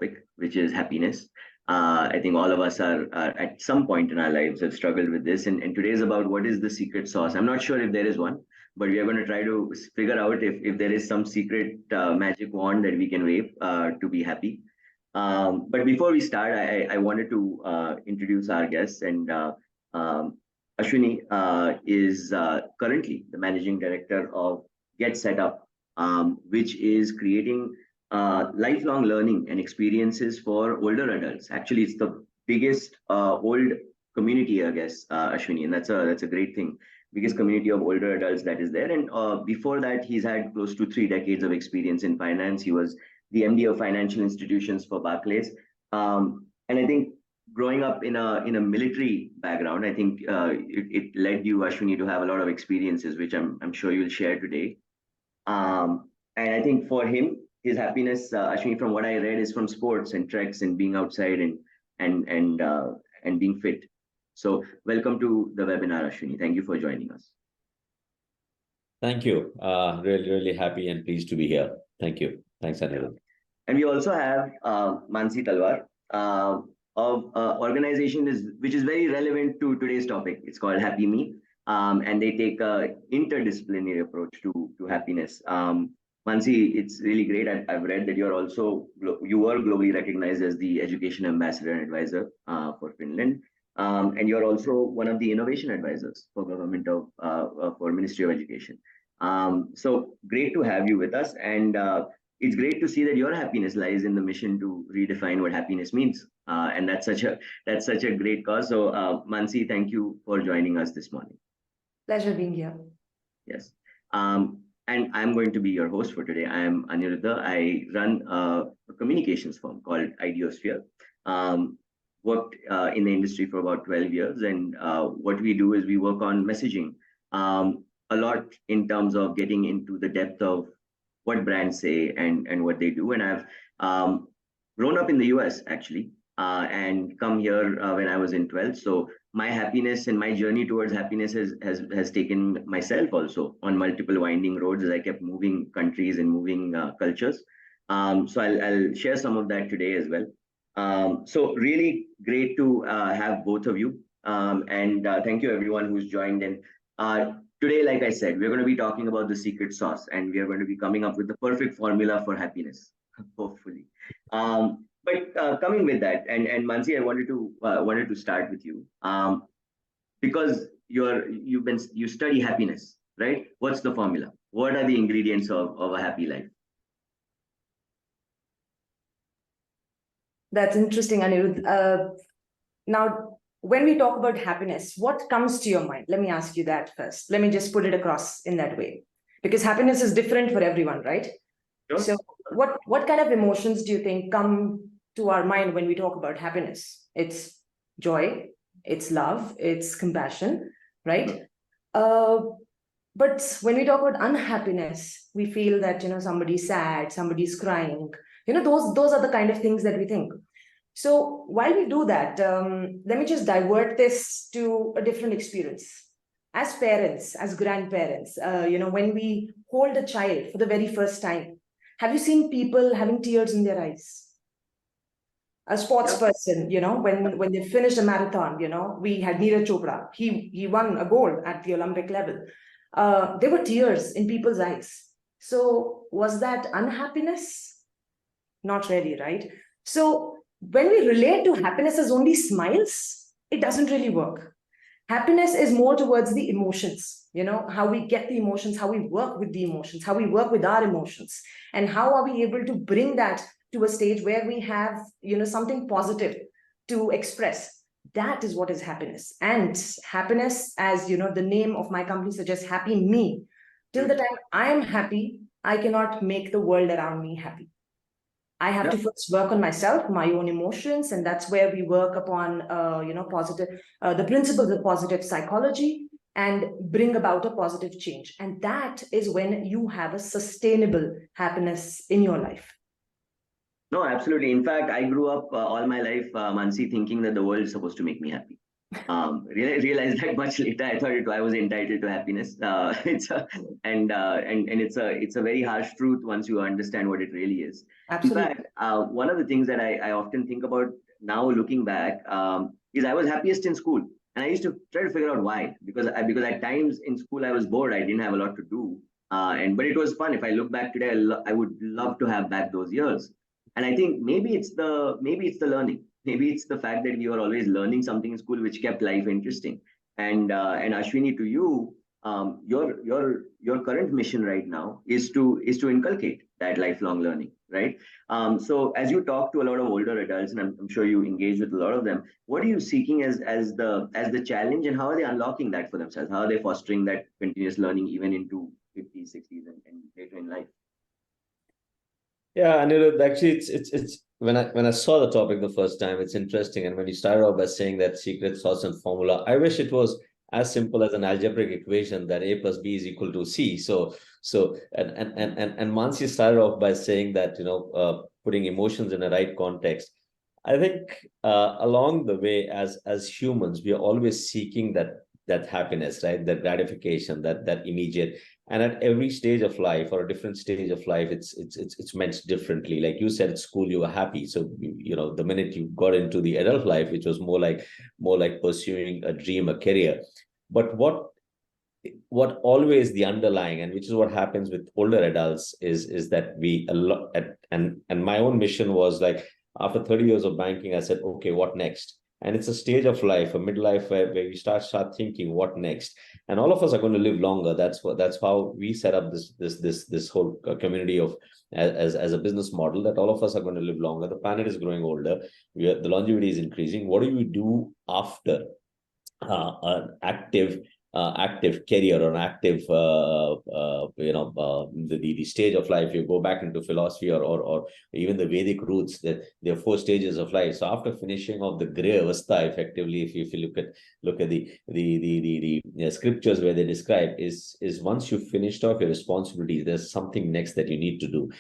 topic, which is happiness. I think all of us are at some point in our lives have struggled with this. And today is about what is the secret sauce. I'm not sure if there is one, but we are going to try to figure out if there is some secret magic wand that we can wave to be happy. But before we start, I wanted to introduce our guests. And Ashwini is currently the managing director of GetSetUp, which is creating lifelong learning and experiences for older adults. Actually, it's the biggest old community, I guess, Ashwini, and that's a great thing. Biggest community of older adults that is there. And before that, he's had close to 3 decades of experience in finance. He was the MD of financial institutions for Barclays. And I think growing up in a military background, I think it led you, Ashwini, to have a lot of experiences, which I'm sure you'll share today. And I think for him, his happiness, Ashwini, from what I read, is from sports and treks and being outside and being fit. So welcome to the webinar, Ashwini. Thank you for joining us. Thank you. Really happy and pleased to be here. Thank you. Thanks, Aniruddha. And we also have Mansi Talwar of organization which is very relevant to today's topic. It's called Happy Me, and they take a interdisciplinary approach to happiness. Mansi, it's really great. I've read that you were globally recognized as the education ambassador and advisor for Finland. And you're also one of the innovation advisors for government for Ministry of Education. So great to have you with us. And it's great to see that your happiness lies in the mission to redefine what happiness means. And that's such a great cause. So Mansi, thank you for joining us this morning. Pleasure being here. Yes. And I'm going to be your host for today. I am Aniruddha. I run a communications firm called Ideosphere. Worked in the industry for about 12 years. And what we do is we work on messaging a lot in terms of getting into the depth of what brands say and what they do. And I've grown up in the US, actually, and come here when I was in 12th. So my happiness and my journey towards happiness has taken myself also on multiple winding roads as I kept moving countries and moving cultures. So I'll share some of that today as well. So really great to have both of you. And thank you everyone who's joined in. Today, like I said, we're going to be talking about the secret sauce, and we are going to be coming up with the perfect formula for happiness, hopefully. But coming with that, and Mansi, I wanted to start with you, because you study happiness, right? What's the formula? What are the ingredients of a happy life? That's interesting, Aniruddha. Now, when we talk about happiness, what comes to your mind? Let me ask you that first. Let me just put it across in that way, because happiness is different for everyone, right? Sure. So what kind of emotions do you think come to our mind when we talk about happiness? It's joy, it's love, it's compassion, right? But when we talk about unhappiness, we feel that, somebody's sad, somebody's crying. Those are the kind of things that we think. So while we do that, let me just divert this to a different experience. As parents, as grandparents, when we hold a child for the very first time, have you seen people having tears in their eyes? A sports person, when they finished a marathon, we had Neeraj Chopra. He won a gold at the Olympic level. There were tears in people's eyes. So was that unhappiness? Not really, right? So when we relate to happiness as only smiles, it doesn't really work. Happiness is more towards the emotions, how we get the emotions, how we work with the emotions, how we work with our emotions, and how are we able to bring that to a stage where we have, something positive to express. That is what is happiness. And happiness, as the name of my company suggests, Happy Me. Till the time I am happy, I cannot make the world around me happy. I have to first work on myself, my own emotions, and that's where we work upon, the principles of positive psychology and bring about a positive change. And that is when you have a sustainable happiness in your life. No, absolutely. In fact, I grew up all my life, Mansi, thinking that the world is supposed to make me happy. Realized that much later. I thought I was entitled to happiness. It's a very harsh truth once you understand what it really is. In Absolutely. fact, one of the things that I often think about now, looking back, is I was happiest in school, and I used to try to figure out why. Because at times in school I was bored. I didn't have a lot to do, but it was fun. If I look back today, I would love to have back those years. And I think maybe it's the learning. Maybe it's the fact that we were always learning something in school, which kept life interesting. And Ashwini, to you, your current mission right now is to inculcate that lifelong learning, right? So as you talk to a lot of older adults, and I'm sure you engage with a lot of them, what are you seeking as the challenge, and how are they unlocking that for themselves? How are they fostering that continuous learning even into 50s, 60s, and later in life? Yeah, Aniruddha, actually, it's when I saw the topic the first time, it's interesting. And when you started off by saying that secret sauce and formula, I wish it was as simple as an algebraic equation that A plus B is equal to C. And Mansi started off by saying that, putting emotions in the right context. I think along the way, as humans, we are always seeking that happiness, right? That gratification, that immediate. And at every stage of life, or a different stage of life, it's meant differently. Like you said, at school you were happy, so the minute you got into the adult life, which was more like pursuing a dream, a career. But what always the underlying, and which is what happens with older adults, is that we a lot and my own mission was like, after 30 years of banking, I said, okay, what next? And it's a stage of life, a midlife, where we start thinking what next. And all of us are going to live longer. That's how we set up this whole community of, as a business model, that all of us are going to live longer. The planet is growing older. The longevity is increasing. What do we do after an active career, or an active the stage of life? You go back into philosophy, or even the Vedic roots, that there are 4 stages of life. So after finishing off the Griha Avastha, effectively, if you look at the scriptures where they describe, is once you've finished off your responsibilities, there's something next that you need to do.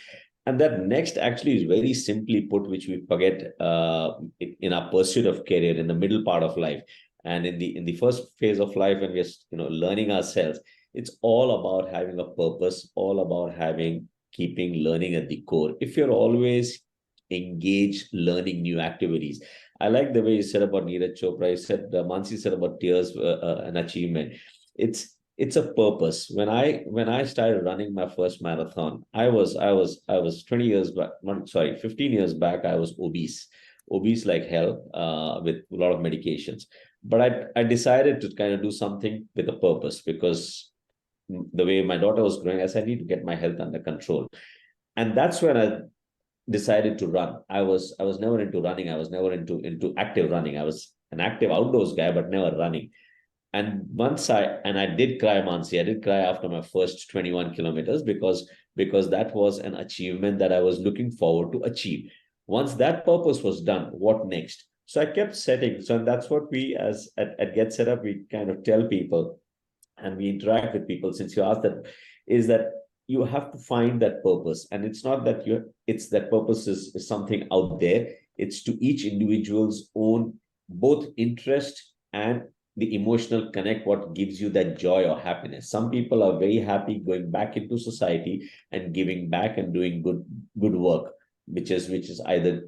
And that next actually is very simply put, which we forget in our pursuit of career in the middle part of life. And in the first phase of life, when we're learning ourselves, it's all about having a purpose, all about keeping learning at the core. If you're always engaged learning new activities, I like the way you said about Neeraj Chopra. You said, Mansi said about tears and achievement. It's a purpose. When I started running my first marathon, I was 20 years back, 15 years back, I was obese like hell, with a lot of medications. But I decided to kind of do something with a purpose, because the way my daughter was growing, I said, I need to get my health under control. And that's when I decided to run. I was never into running. I was never into active running. I was an active outdoors guy, but never running. And I did cry, Mansi. I did cry after my first 21 kilometers, because that was an achievement that I was looking forward to achieve. Once that purpose was done, what next? So I kept setting. So that's what we, as at GetSetUp, we kind of tell people, and we interact with people. Since you asked that, is that you have to find that purpose. And it's not that it's that purpose is something out there. It's to each individual's own both interest and the emotional connect, what gives you that joy or happiness. Some people are very happy going back into society and giving back and doing good work, which is either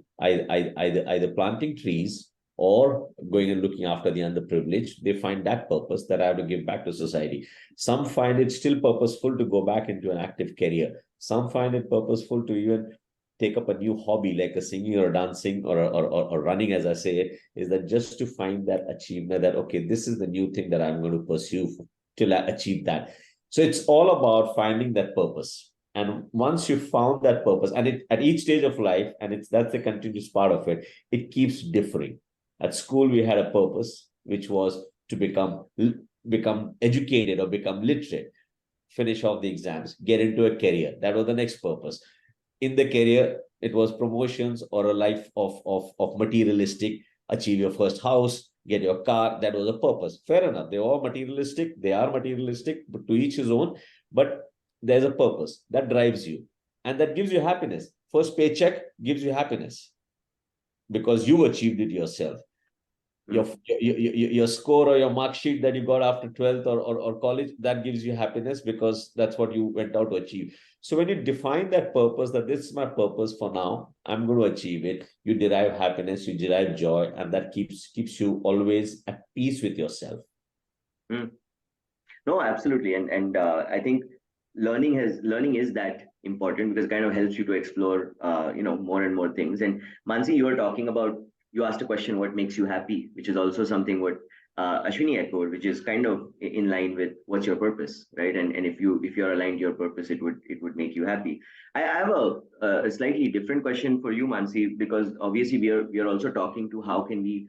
planting trees, or going and looking after the underprivileged. They find that purpose, that I have to give back to society. Some find it still purposeful to go back into an active career. Some find it purposeful to even take up a new hobby, like a singing or dancing, or running, as I say, is that just to find that achievement, that, okay, this is the new thing that I'm going to pursue till I achieve that. So it's all about finding that purpose. And once you found that purpose, and at each stage of life, and that's the continuous part of it, it keeps differing. At school, we had a purpose, which was to become educated or become literate, finish off the exams, get into a career. That was the next purpose. In the career, it was promotions, or a life of materialistic, achieve your first house, get your car. That was a purpose. Fair enough. They are materialistic, but to each his own. But there's a purpose that drives you, and that gives you happiness. First paycheck gives you happiness, because you achieved it yourself. your score or your mark sheet that you got after 12th or college, that gives you happiness because that's what you went out to achieve. So when you define that purpose, that this is my purpose for now, I'm going to achieve it, you derive happiness, you derive joy, and that keeps you always at peace with yourself. No, absolutely. And I think learning is that important because it kind of helps you to explore more and more things. And Mansi, you asked a question, what makes you happy, which is also something what Ashwini echoed, which is kind of in line with what's your purpose, right? And if you're aligned to your purpose, it would make you happy. I have a slightly different question for you, Mansi, because obviously we are also talking to how can we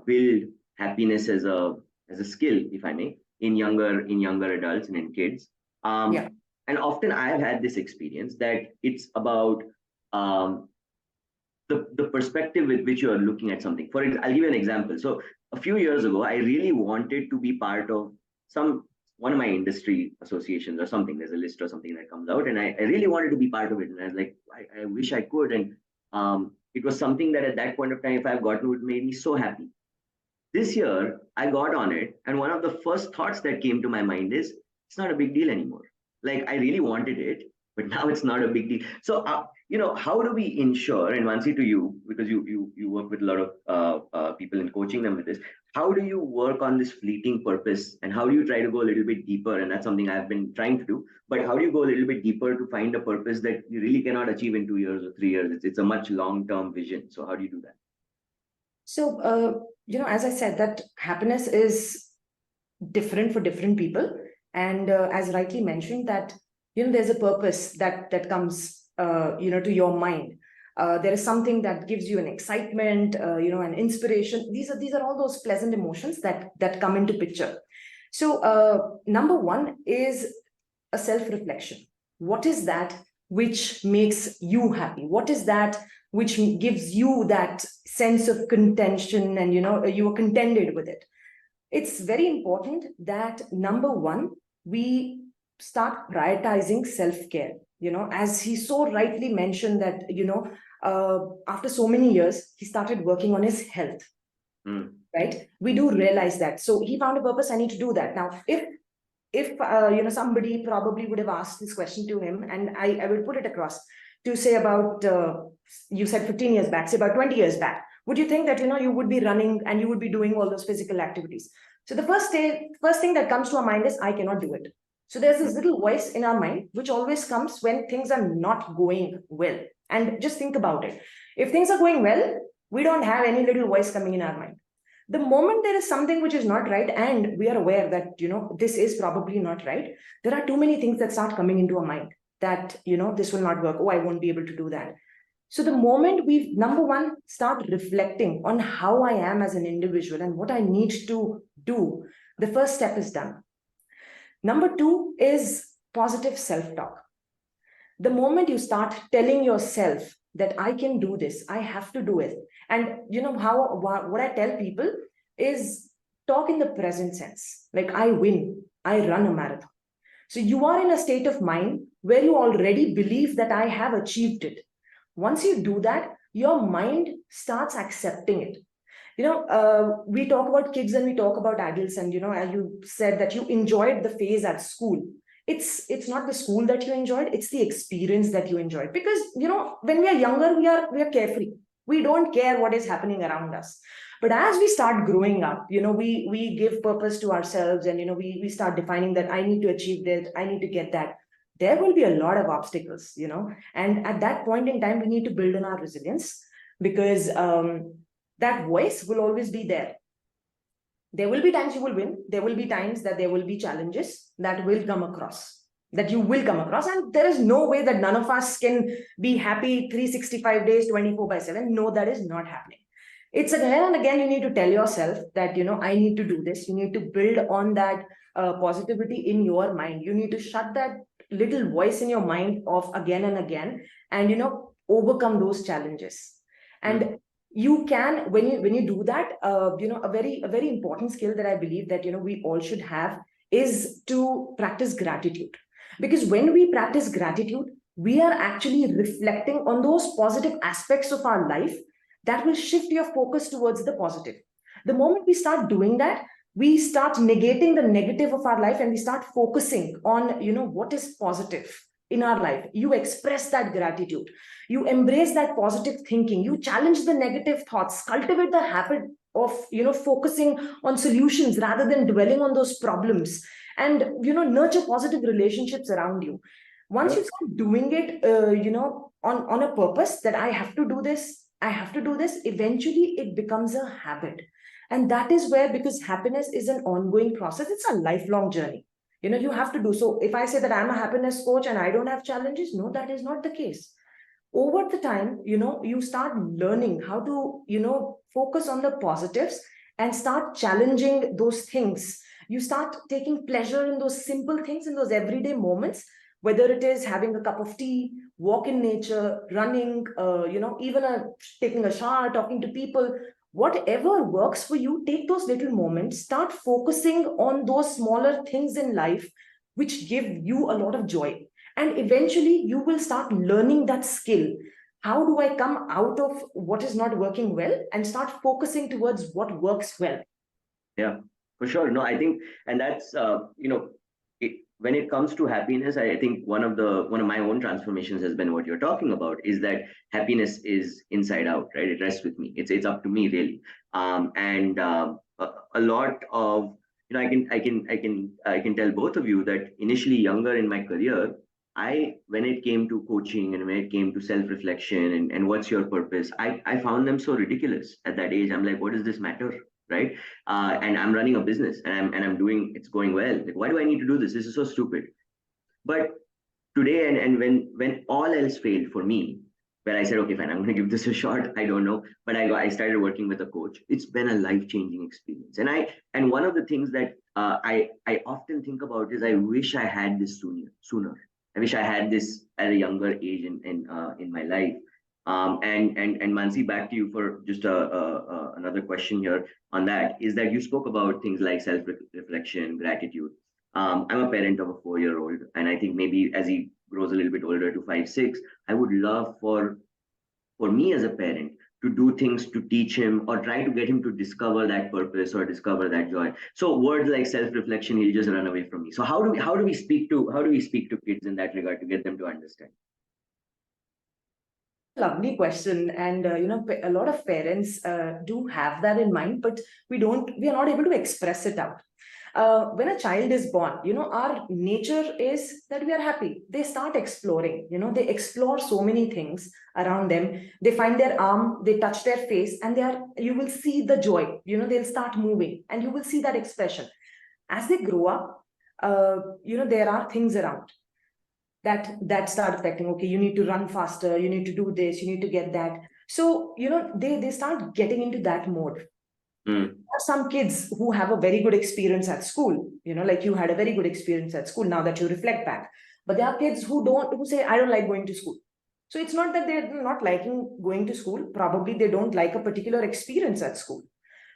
build happiness as a skill, if I may, in younger adults and in kids. Yeah. And often I have had this experience that it's about the perspective with which you are looking at something. I'll give you an example. So a few years ago, I really wanted to be part of one of my industry associations or something. There's a list or something that comes out, and I really wanted to be part of it. And I was like, I wish I could. And it was something that at that point of time, if I've gotten, it would made me so happy. This year, I got on it, and one of the first thoughts that came to my mind is, it's not a big deal anymore. Like, I really wanted it, but now it's not a big deal. So, how do we ensure, and Mansi, to you, because you work with a lot of people in coaching them with this, how do you work on this fleeting purpose, and how do you try to go a little bit deeper? And that's something I've been trying to do, but how do you go a little bit deeper to find a purpose that you really cannot achieve in 2 years or 3 years? It's a much long-term vision. So how do you do that? So, as I said, that happiness is different for different people. And as rightly mentioned, that, there's a purpose that comes, to your mind. There is something that gives you an excitement, an inspiration. These are all those pleasant emotions that come into picture. So number one is a self-reflection. What is that which makes you happy? What is that which gives you that sense of contention and, you are contented with it? It's very important that, number one, we start prioritizing self-care. As he so rightly mentioned that, after so many years, he started working on his health, right? We do realize that. So he found a purpose, I need to do that. Now, if somebody probably would have asked this question to him, and I would put it across to say about, you said 15 years back, say about 20 years back, would you think that, you would be running and you would be doing all those physical activities? So the first thing that comes to our mind is, I cannot do it. So there's this little voice in our mind, which always comes when things are not going well. And just think about it. If things are going well, we don't have any little voice coming in our mind. The moment there is something which is not right, and we are aware that, this is probably not right, there are too many things that start coming into our mind that, this will not work. Oh, I won't be able to do that. So the moment we, number one, start reflecting on how I am as an individual and what I need to do, the first step is done. Number two is positive self-talk. The moment you start telling yourself that I can do this, I have to do it. And what I tell people is talk in the present sense. Like, I win, I run a marathon. So you are in a state of mind where you already believe that I have achieved it. Once you do that, your mind starts accepting it. We talk about kids and we talk about adults, and, as you said that you enjoyed the phase at school. It's not the school that you enjoyed, it's the experience that you enjoyed. Because, when we are younger, we are carefree. We don't care what is happening around us. But as we start growing up, we give purpose to ourselves, and, we start defining that I need to achieve this, I need to get that. There will be a lot of obstacles, and at that point in time, we need to build on our resilience, because that voice will always be there. There will be times you will win. There will be times that there will be challenges that will come across, and there is no way that none of us can be happy 365 days, 24/7. No, that is not happening. It's again and again, you need to tell yourself that, I need to do this. You need to build on that positivity in your mind. You need to shut that little voice in your mind off again and again, and, overcome those challenges. And you can, when you do that, a very important skill that I believe that, we all should have is to practice gratitude. Because when we practice gratitude, we are actually reflecting on those positive aspects of our life that will shift your focus towards the positive. The moment we start doing that, we start negating the negative of our life and we start focusing on, what is positive in our life. You express that gratitude. You embrace that positive thinking. You challenge the negative thoughts, cultivate the habit of, focusing on solutions rather than dwelling on those problems, and, nurture positive relationships around you. Once you start doing it, on a purpose that I have to do this, eventually it becomes a habit. And that is where, because happiness is an ongoing process, it's a lifelong journey. You have to do. So if I say that I'm a happiness coach and I don't have challenges, no, that is not the case. Over the time, you start learning how to, focus on the positives and start challenging those things. You start taking pleasure in those simple things, in those everyday moments, whether it is having a cup of tea, walk in nature, running, even taking a shower, talking to people. Whatever works for you, take those little moments, start focusing on those smaller things in life which give you a lot of joy. And eventually you will start learning that skill. How do I come out of what is not working well and start focusing towards what works well? Yeah, for sure. No, I think, and that's, when it comes to happiness, I think one of my own transformations has been what you're talking about, is that happiness is inside out, right? It rests with me. It's up to me, really. A lot of, I can tell both of you that initially, younger in my career, when it came to coaching and when it came to self-reflection and what's your purpose, I found them so ridiculous at that age. I'm like, what does this matter? Right? And I'm running a business and I'm doing, it's going well. Like, why do I need to do this? This is so stupid. But today, and when all else failed for me, where I said, okay, fine, I'm going to give this a shot. I don't know, but I started working with a coach. It's been a life-changing experience. And one of the things that I often think about is, I wish I had this sooner. I wish I had this at a younger age in my life. And Mansi, back to you for just another question here on that, is that you spoke about things like self-reflection, gratitude. I'm a parent of a 4-year-old, and I think maybe as he grows a little bit older to 5, 6, I would love for me as a parent to do things to teach him or try to get him to discover that purpose or discover that joy. So words like self-reflection, he'll just run away from me. So how do we speak to kids in that regard to get them to understand? Lovely question. And a lot of parents do have that in mind, but we are not able to express it out. When a child is born, our nature is that we are happy. They start exploring, they explore so many things around them. They find their arm, they touch their face, and you will see the joy, they'll start moving and you will see that expression. As they grow up, there are things around that start affecting. Okay, you need to run faster, you need to do this, you need to get that. So, they start getting into that mode. There are some kids who have a very good experience at school, like you had a very good experience at school now that you reflect back. But there are kids who say, I don't like going to school. So it's not that they're not liking going to school. Probably they don't like a particular experience at school.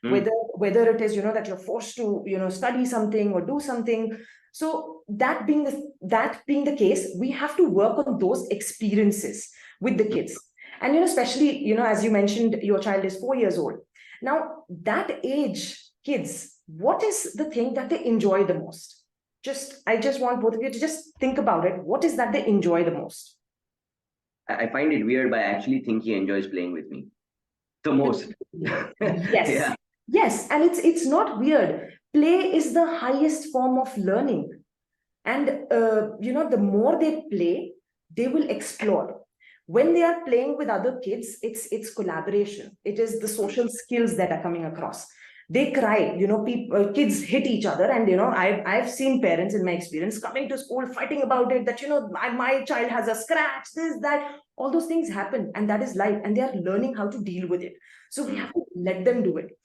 Whether it is, that you're forced to, study something or do something. So that being the case, we have to work on those experiences with the kids. And, especially, as you mentioned, your child is 4 years old. Now, that age kids, what is the thing that they enjoy the most? I just want both of you to just think about it. What is that they enjoy the most? I find it weird, but I actually think he enjoys playing with me the most. Yes. Yeah. Yes. And it's not weird. Play is the highest form of learning. And, the more they play, they will explore. When they are playing with other kids, it's collaboration. It is the social skills that are coming across. They cry, kids hit each other. And, I've seen parents in my experience coming to school, fighting about it, that, my child has a scratch, this, that, all those things happen. And that is life. And they are learning how to deal with it. So we have to let them do it.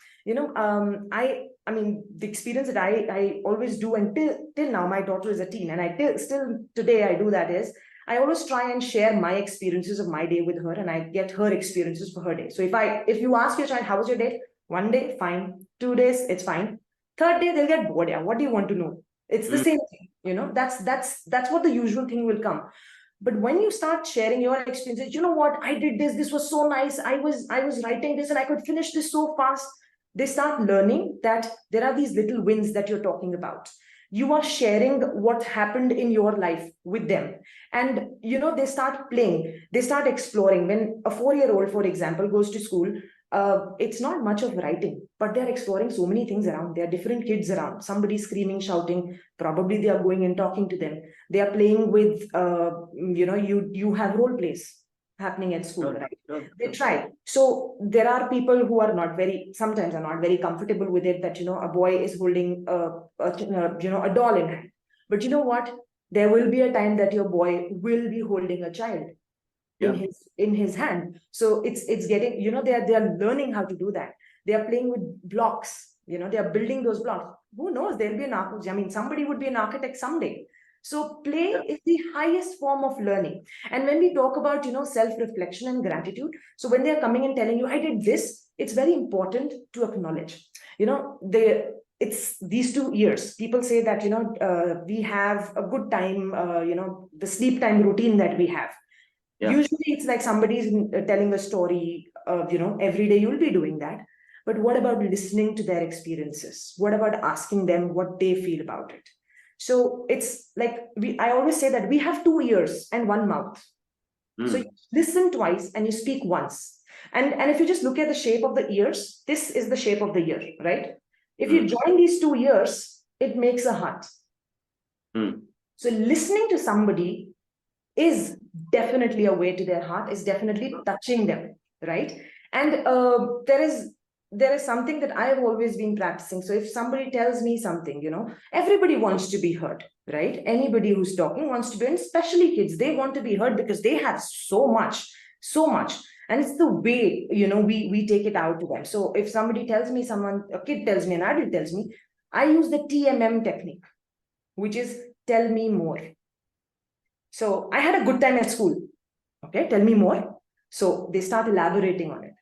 I mean, the experience that I always do, and till now, my daughter is a teen, and still today I do that, is I always try and share my experiences of my day with her, and I get her experiences for her day. So if you ask your child, how was your day? 1 day, fine. 2 days, it's fine. 3rd day, they'll get bored. Yeah, what do you want to know? It's the same thing. That's what the usual thing will come. But when you start sharing your experiences, what, I did this was so nice. I was writing this and I could finish this so fast. they start learning that there are these little wins that you're talking about. You are sharing what happened in your life with them. And, they start playing, they start exploring. When a 4-year-old, for example, goes to school, it's not much of writing, but they're exploring so many things around. There are different kids around. Somebody screaming, shouting. Probably they are going and talking to them. They are playing with, you have role plays happening at school, right? They try. So there are people who are sometimes are not very comfortable with it, that, a boy is holding a doll in hand. But you know what? There will be a time that your boy will be holding a child in his hand. So it's getting, they are learning how to do that. They are playing with blocks, they are building those blocks. Who knows, there'll be an architect. I mean, somebody would be an architect someday. So play is the highest form of learning. And when we talk about, self-reflection and gratitude, so when they're coming and telling you, I did this, it's very important to acknowledge, it's these 2 years. People say that, we have a good time, the sleep time routine that we have. Usually it's like somebody's telling a story, every day you'll be doing that. But what about listening to their experiences? What about asking them what they feel about it? So it's like, I always say that we have 2 ears and 1 mouth. So you listen twice and you speak once. And if you just look at the shape of the ears, this is the shape of the ear, right? If you join these 2 ears, it makes a heart. So listening to somebody is definitely a way to their heart, is definitely touching them, right? And there is something that I have always been practicing. So if somebody tells me something, everybody wants to be heard, right? Anybody who's talking wants to be, and especially kids, they want to be heard because they have so much. And it's the way, we take it out to them. So if somebody tells me, a kid tells me, an adult tells me, I use the TMM technique, which is tell me more. So I had a good time at school. Okay, tell me more. So they start elaborating on it.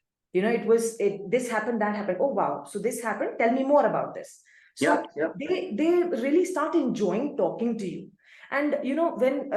This happened, that happened. Oh, wow. So this happened. Tell me more about this. So they really start enjoying talking to you. And, when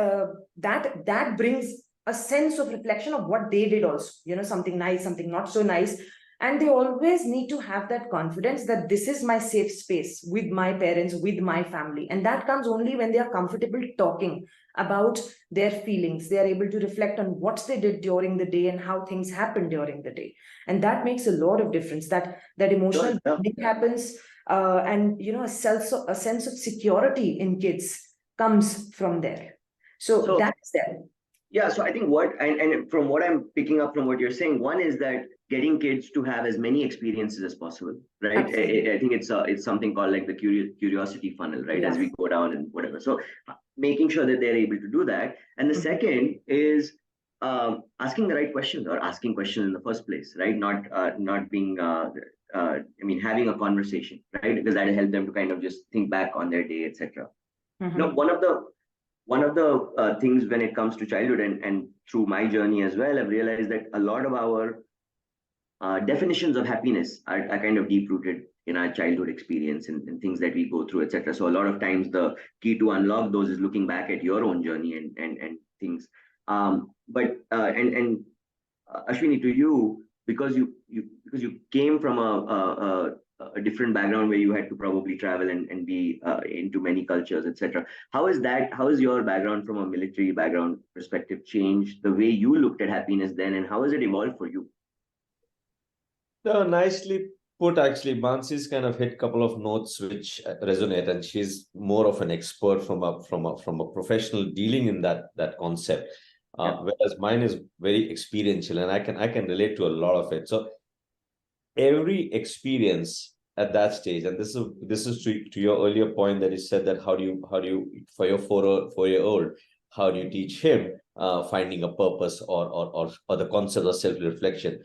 that brings a sense of reflection of what they did also, something nice, something not so nice. And they always need to have that confidence that this is my safe space with my parents, with my family. And that comes only when they are comfortable talking about their feelings. They are able to reflect on what they did during the day and how things happened during the day. And that makes a lot of difference. That emotional bonding happens, and a sense of security in kids comes from there. So that's there. Yeah, so I think and from what I'm picking up from what you're saying, one is that getting kids to have as many experiences as possible, right? I think it's something called like the curiosity funnel, right? As we go down and whatever. So making sure that they're able to do that. And the second is asking the right questions, or asking questions in the first place, right? Not being, having a conversation, right? Because that'll help them to kind of just think back on their day, etc. Now, one of the things when it comes to childhood, and through my journey as well, I've realized that a lot of our definitions of happiness are kind of deep rooted in our childhood experience and things that we go through, etc. So a lot of times the key to unlock those is looking back at your own journey and things. Ashwini, to you, because you came from a different background where you had to probably travel and be into many cultures, etc. How is your background from a military background perspective changed the way you looked at happiness then, and how has it evolved for you? No, nicely put, actually. Mansi's kind of hit a couple of notes which resonate, and she's more of an expert from a professional dealing in that concept. Whereas mine is very experiential, and I can relate to a lot of it. So every experience at that stage, and this is to your earlier point that you said, that how do you for your 4-year-old, how do you teach him finding a purpose or the concept of self-reflection?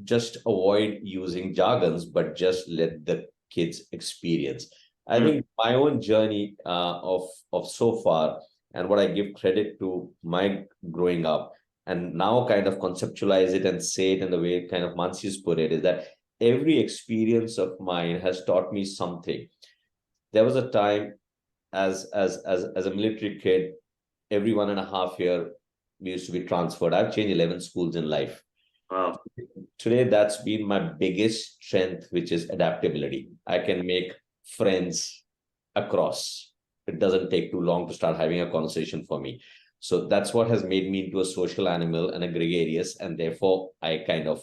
Just avoid using jargons, but just let the kids experience. I think my own journey of so far, and what I give credit to my growing up, and now kind of conceptualize it and say it in the way kind of Mansi's put it, is that every experience of mine has taught me something. There was a time as a military kid, every 1.5 year we used to be transferred. I've changed 11 schools in life. Wow. Today, that's been my biggest strength, which is adaptability. I can make friends across. It doesn't take too long to start having a conversation for me. So that's what has made me into a social animal and a gregarious, and therefore I kind of,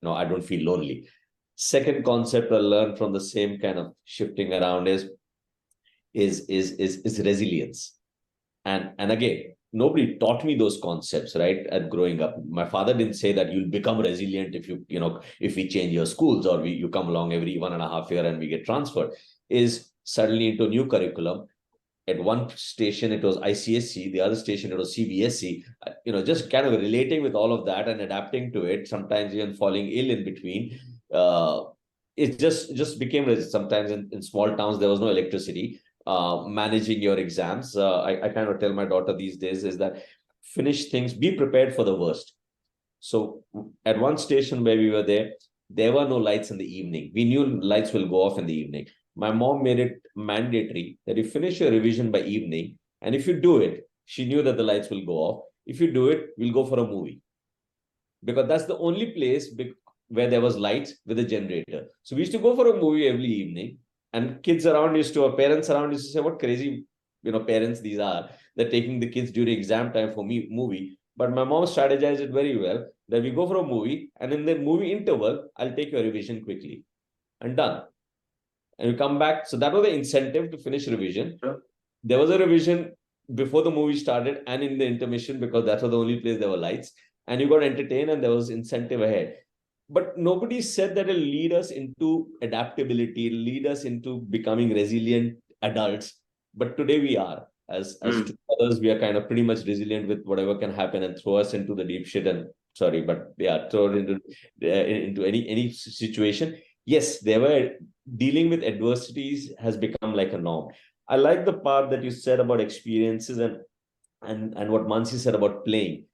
I don't feel lonely. Second concept I learned from the same kind of shifting around is resilience. And again, nobody taught me those concepts, right? At growing up, my father didn't say that you'll become resilient if we change your schools, or you come along every 1.5 year and we get transferred. Is suddenly into a new curriculum. At one station it was ICSE, the other station it was CBSE. Just kind of relating with all of that and adapting to it. Sometimes even falling ill in between. It just became, sometimes in small towns there was no electricity. Managing your exams, I kind of tell my daughter these days is that finish things, be prepared for the worst. So at one station where we were there were no lights in the evening. We knew lights will go off in the evening. My mom made it mandatory that you finish your revision by evening, and if you do it, she knew that the lights will go off. If you do it, we'll go for a movie, because that's the only place where there was lights with a generator. So we used to go for a movie every evening, and kids around our parents around used to say, what crazy, parents these are. They're taking the kids during exam time for movie. But my mom strategized it very well, that we go for a movie, and in the movie interval, I'll take your revision quickly and done. And we come back. So that was the incentive to finish revision. Sure. There was a revision before the movie started and in the intermission, because that was the only place there were lights, and you got entertained and there was incentive ahead. But nobody said that it'll lead us into adaptability, it'll lead us into becoming resilient adults. But today we are, as two others, we are kind of pretty much resilient with whatever can happen and throw us into the deep shit, and throw it into any situation. Yes, they were dealing with adversities has become like a norm. I like the part that you said about experiences and what Mansi said about playing.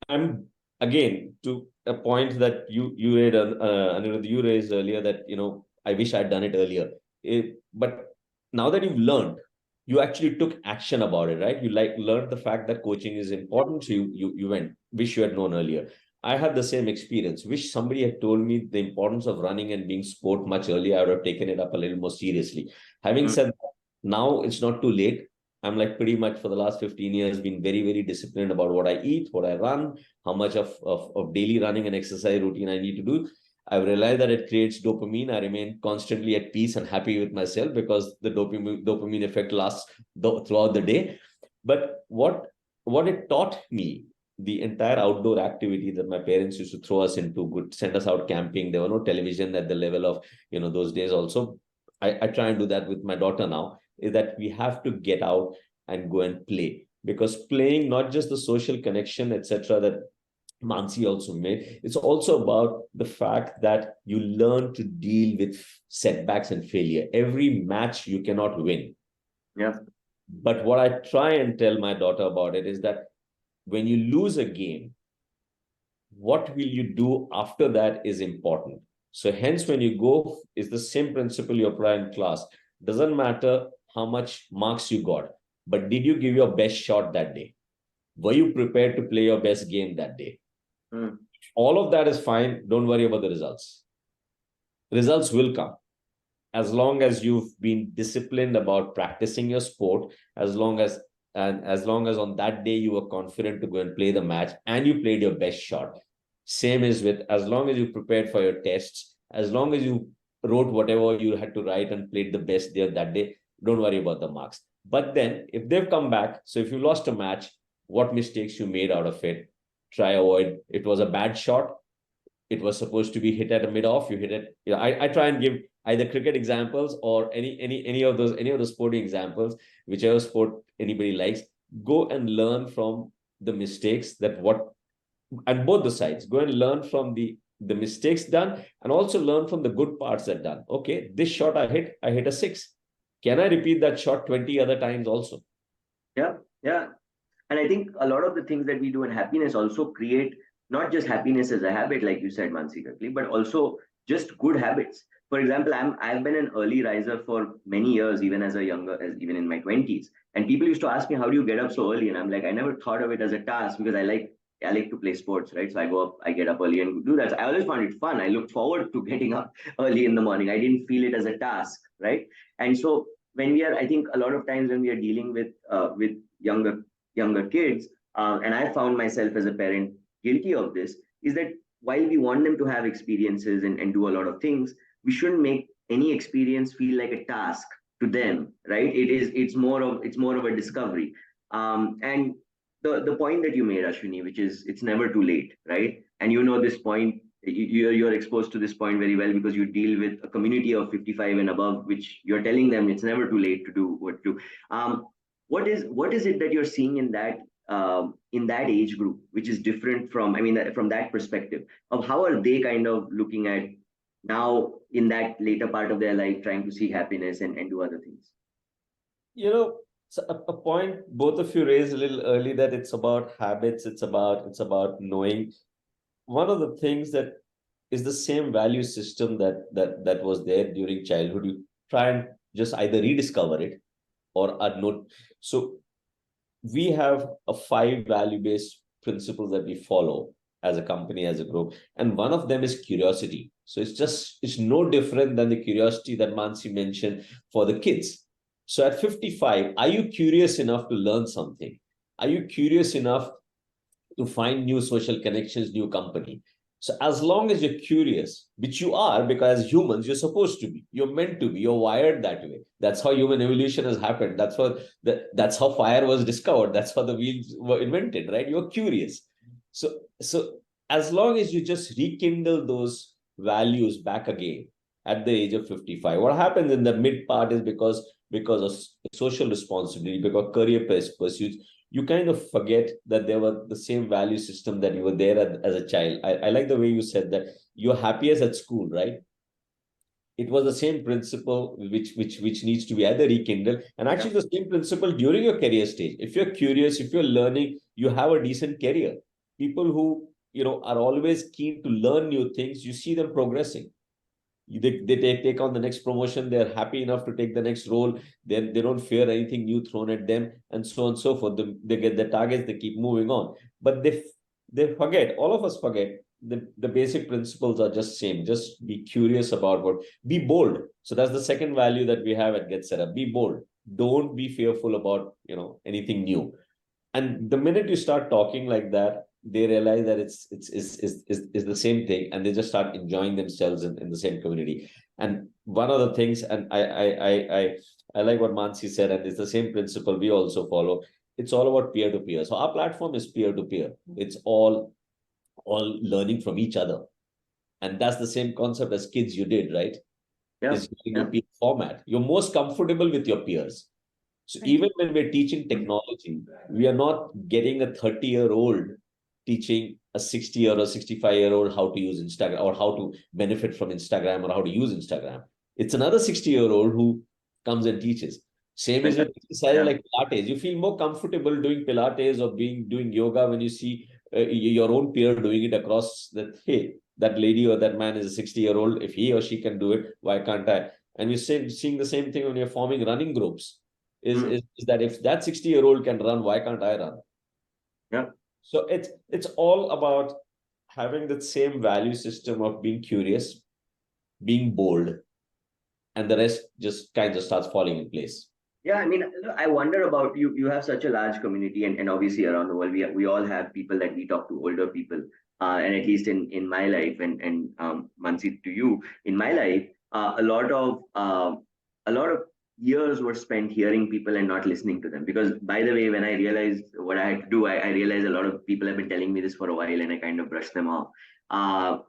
I'm again to a point that you raised earlier, that I wish I'd done it earlier. But now that you've learned, you actually took action about it, right? You learned the fact that coaching is important, so you went. Wish you had known earlier. I had the same experience. Wish somebody had told me the importance of running and being sport much earlier. I would have taken it up a little more seriously. Having said that, now it's not too late. I'm like pretty much for the last 15 years been very, very disciplined about what I eat, what I run, how much of daily running and exercise routine I need to do. I've realized that it creates dopamine. I remain constantly at peace and happy with myself, because the dopamine effect lasts throughout the day. But what it taught me, the entire outdoor activity that my parents used to throw us into, would send us out camping. There were no television at the level of those days. Also, I try and do that with my daughter now, is that we have to get out and go and play, because playing, not just the social connection, etc., that Mansi also made, it's also about the fact that you learn to deal with setbacks and failure. Every match you cannot win. Yeah. But what I try and tell my daughter about it is that when you lose a game, what will you do after that is important. So hence, when you go, is the same principle you apply in class. Doesn't matter how much marks you got, but did you give your best shot that day? Were you prepared to play your best game that day? All of that is fine. Don't worry about the results. Results will come. As long as you've been disciplined about practicing your sport, as long as on that day you were confident to go and play the match and you played your best shot. Same is with, as long as you prepared for your tests, as long as you wrote whatever you had to write and played the best there that day, don't worry about the marks. But then if they've come back, so if you lost a match, what mistakes you made out of it, try avoid. It was a bad shot. It was supposed to be hit at a mid-off. You hit it. I try and give either cricket examples or any of the sporting examples, whichever sport anybody likes. Go and learn from the mistakes and both the sides. Go and learn from the mistakes done, and also learn from the good parts that done. Okay, this shot I hit a 6. Can I repeat that shot 20 other times also? Yeah. And I think a lot of the things that we do in happiness also create not just happiness as a habit, like you said, Mansi Kapila, but also just good habits. For example, I've been an early riser for many years, even even in my 20s. And people used to ask me, how do you get up so early? And I'm like, I never thought of it as a task, because I like I like to play sports, right? So I get up early and do that. So I always found it fun. I looked forward to getting up early in the morning. I didn't feel it as a task, right? And so when we are, I think a lot of times when we are dealing with younger kids, and I found myself as a parent guilty of this, is that while we want them to have experiences and do a lot of things, we shouldn't make any experience feel like a task to them, right? It's more of a discovery. And the point that you made, Ashwini, which is it's never too late, right? And you know this point, you're exposed to this point very well because you deal with a community of 55 and above, which you're telling them it's never too late to do what to. What is it that you're seeing in that age group, which is different from, I mean, from that perspective of how are they kind of looking at now in that later part of their life, trying to seek happiness and do other things? So a point both of you raised a little early, that it's about habits, it's about knowing. One of the things that is the same value system that was there during childhood, you try and just either rediscover it or not. So we have a 5 value-based principles that we follow as a company, as a group, and one of them is curiosity. So it's no different than the curiosity that Mansi mentioned for the kids. So at 55, are you curious enough to learn something? Are you curious enough to find new social connections, new company? So as long as you're curious, which you are, because as humans, you're supposed to be, you're meant to be, you're wired that way. That's how human evolution has happened. That's how fire was discovered. That's how the wheels were invented, right? You're curious. So as long as you just rekindle those values back again at the age of 55, what happens in the mid part is because of social responsibility, because career pursuits, you kind of forget that there were the same value system that you were there as a child. I like the way you said that you're happiest at school, right? It was the same principle which needs to be either rekindled, and actually the same principle during your career stage. If you're curious, if you're learning, you have a decent career. People who are always keen to learn new things, you see them progressing. They take on the next promotion, they're happy enough to take the next role, then they don't fear anything new thrown at them, and so on and so forth. They get their targets, they keep moving on. But they forget, all of us forget, the basic principles are just same. Just be curious about be bold. So that's the second value that we have at GetSetUp. Be bold. Don't be fearful about anything new. And the minute you start talking like that, they realize that it's the same thing, and they just start enjoying themselves in the same community. And one of the things, and I like what Mansi said, and it's the same principle we also follow. It's all about peer-to-peer. So our platform is peer-to-peer. It's all learning from each other. And that's the same concept as kids you did, right? Is using a peer format. You're most comfortable with your peers. So even when we're teaching technology, we are not getting a 30-year-old teaching a 60 or a 65-year-old how to use Instagram or how to benefit from Instagram or how to use Instagram. It's another 60-year-old who comes and teaches. Same as with exercise like Pilates. You feel more comfortable doing Pilates or doing yoga when you see your own peer doing it across that, hey, that lady or that man is a 60-year-old. If he or she can do it, why can't I? And we're seeing the same thing when you're forming running groups. Is that if that 60-year-old can run, why can't I run? Yeah. So it's all about having that same value system of being curious, being bold, and the rest just kind of starts falling in place. Yeah, I mean, I wonder about you. You have such a large community, and obviously around the world, we all have people that we talk to, older people. And at least in my life, and Mansi, to you, in my life, a lot of years were spent hearing people and not listening to them. Because by the way, when I realized what I had to do, I realized a lot of people have been telling me this for a while, and I kind of brushed them off,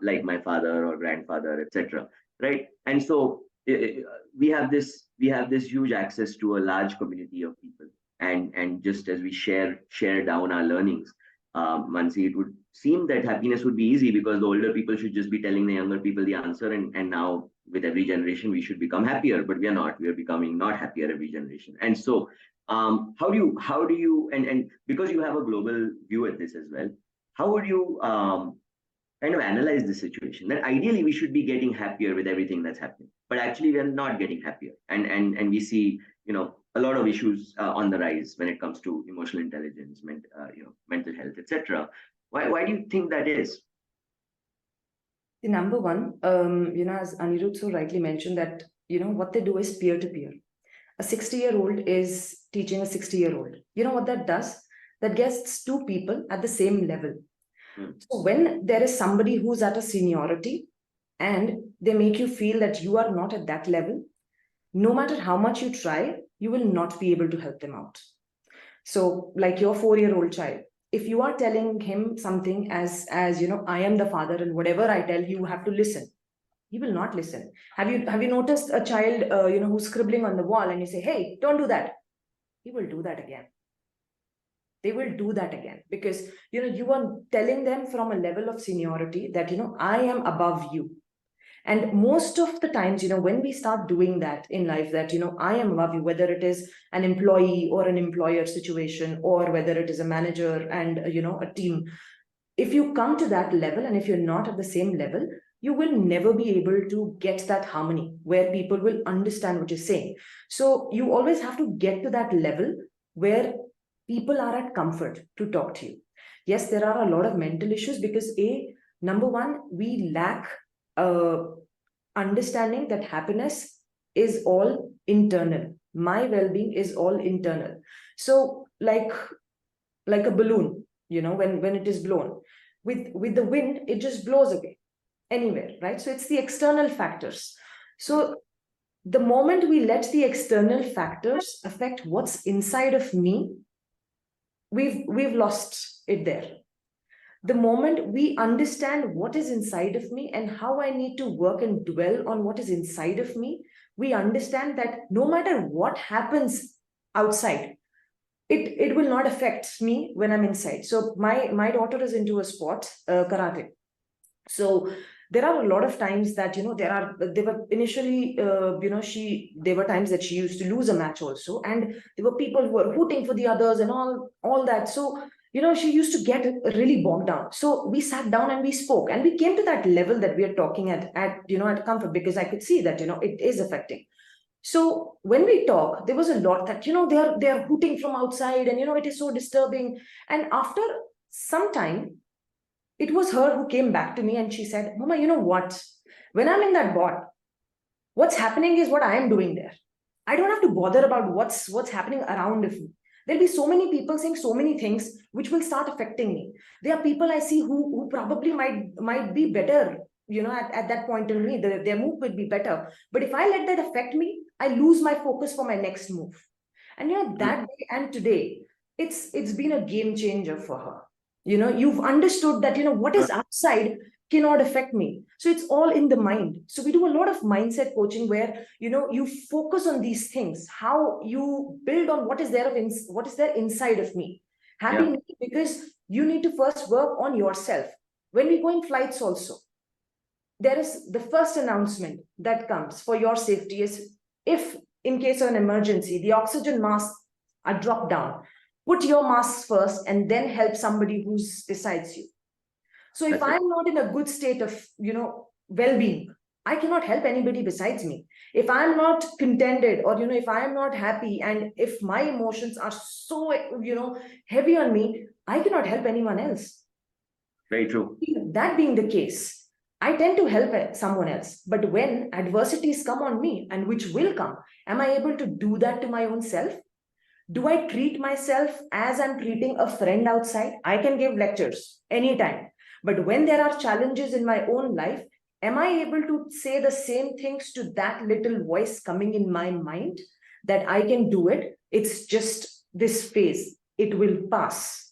like my father or grandfather, etc. Right? And so we have this huge access to a large community of people, and just as we share down our learnings, Mansi, it would seem that happiness would be easy because the older people should just be telling the younger people the answer, and now with every generation we should become happier, but we are not. We are becoming not happier every generation. And so how do you and because you have a global view at this as well, how would you kind of analyze the situation that ideally we should be getting happier with everything that's happening, but actually we are not getting happier, and we see a lot of issues on the rise when it comes to emotional intelligence, mental health, etc. Why do you think that is? The number one, as Aniruddha so rightly mentioned, that, what they do is peer-to-peer. A 60-year-old is teaching a 60-year-old. You know what that does? That gets two people at the same level. So when there is somebody who's at a seniority and they make you feel that you are not at that level, no matter how much you try, you will not be able to help them out. So like your 4-year-old child, if you are telling him something as I am the father and whatever I tell you have to listen, he will not listen. Have you noticed a child who's scribbling on the wall and you say, hey, don't do that? He will do that again. They will do that again because you are telling them from a level of seniority that I am above you. And most of the times, when we start doing that in life, that, I am above you, whether it is an employee or an employer situation, or whether it is a manager and, a team, if you come to that level and if you're not at the same level, you will never be able to get that harmony where people will understand what you're saying. So you always have to get to that level where people are at comfort to talk to you. Yes, there are a lot of mental issues because number one, we lack understanding that happiness is all internal. My well-being is all internal. So like a balloon, when it is blown, with the wind, it just blows away anywhere, right? So it's the external factors. So the moment we let the external factors affect what's inside of me, we've lost it there. The moment we understand what is inside of me and how I need to work and dwell on what is inside of me, we understand that no matter what happens outside, it will not affect me when I'm inside. So my daughter is into a sport, karate. So there are a lot of times that there were initially there were times that she used to lose a match also, and there were people who were hooting for the others and all that. So she used to get really bogged down. So we sat down and we spoke, and we came to that level that we are talking at comfort, because I could see that it is affecting. So when we talk, there was a lot that they are hooting from outside, and it is so disturbing. And after some time, it was her who came back to me and she said, Mama, you know what? When I'm in that bot, what's happening is what I am doing there. I don't have to bother about what's happening around me. There'll be so many people saying so many things which will start affecting me. There are people I see who probably might be better, at that point in me. Their move would be better. But if I let that affect me, I lose my focus for my next move. And that day and today, it's been a game changer for her. You've understood that what is outside cannot affect me. So it's all in the mind. So we do a lot of mindset coaching where you focus on these things, how you build on what is there inside of me. Happy because you need to first work on yourself. When we go in flights also, there is the first announcement that comes for your safety is, if in case of an emergency, the oxygen masks are dropped down, put your masks first and then help somebody who's besides you. So if I'm not in a good state of, well-being, I cannot help anybody besides me. If I'm not contented, or, if I'm not happy, and if my emotions are so, heavy on me, I cannot help anyone else. Very true. That being the case, I tend to help someone else. But when adversities come on me, and which will come, am I able to do that to my own self? Do I treat myself as I'm treating a friend outside? I can give lectures anytime. But when there are challenges in my own life, am I able to say the same things to that little voice coming in my mind, that I can do it? It's just this phase. It will pass.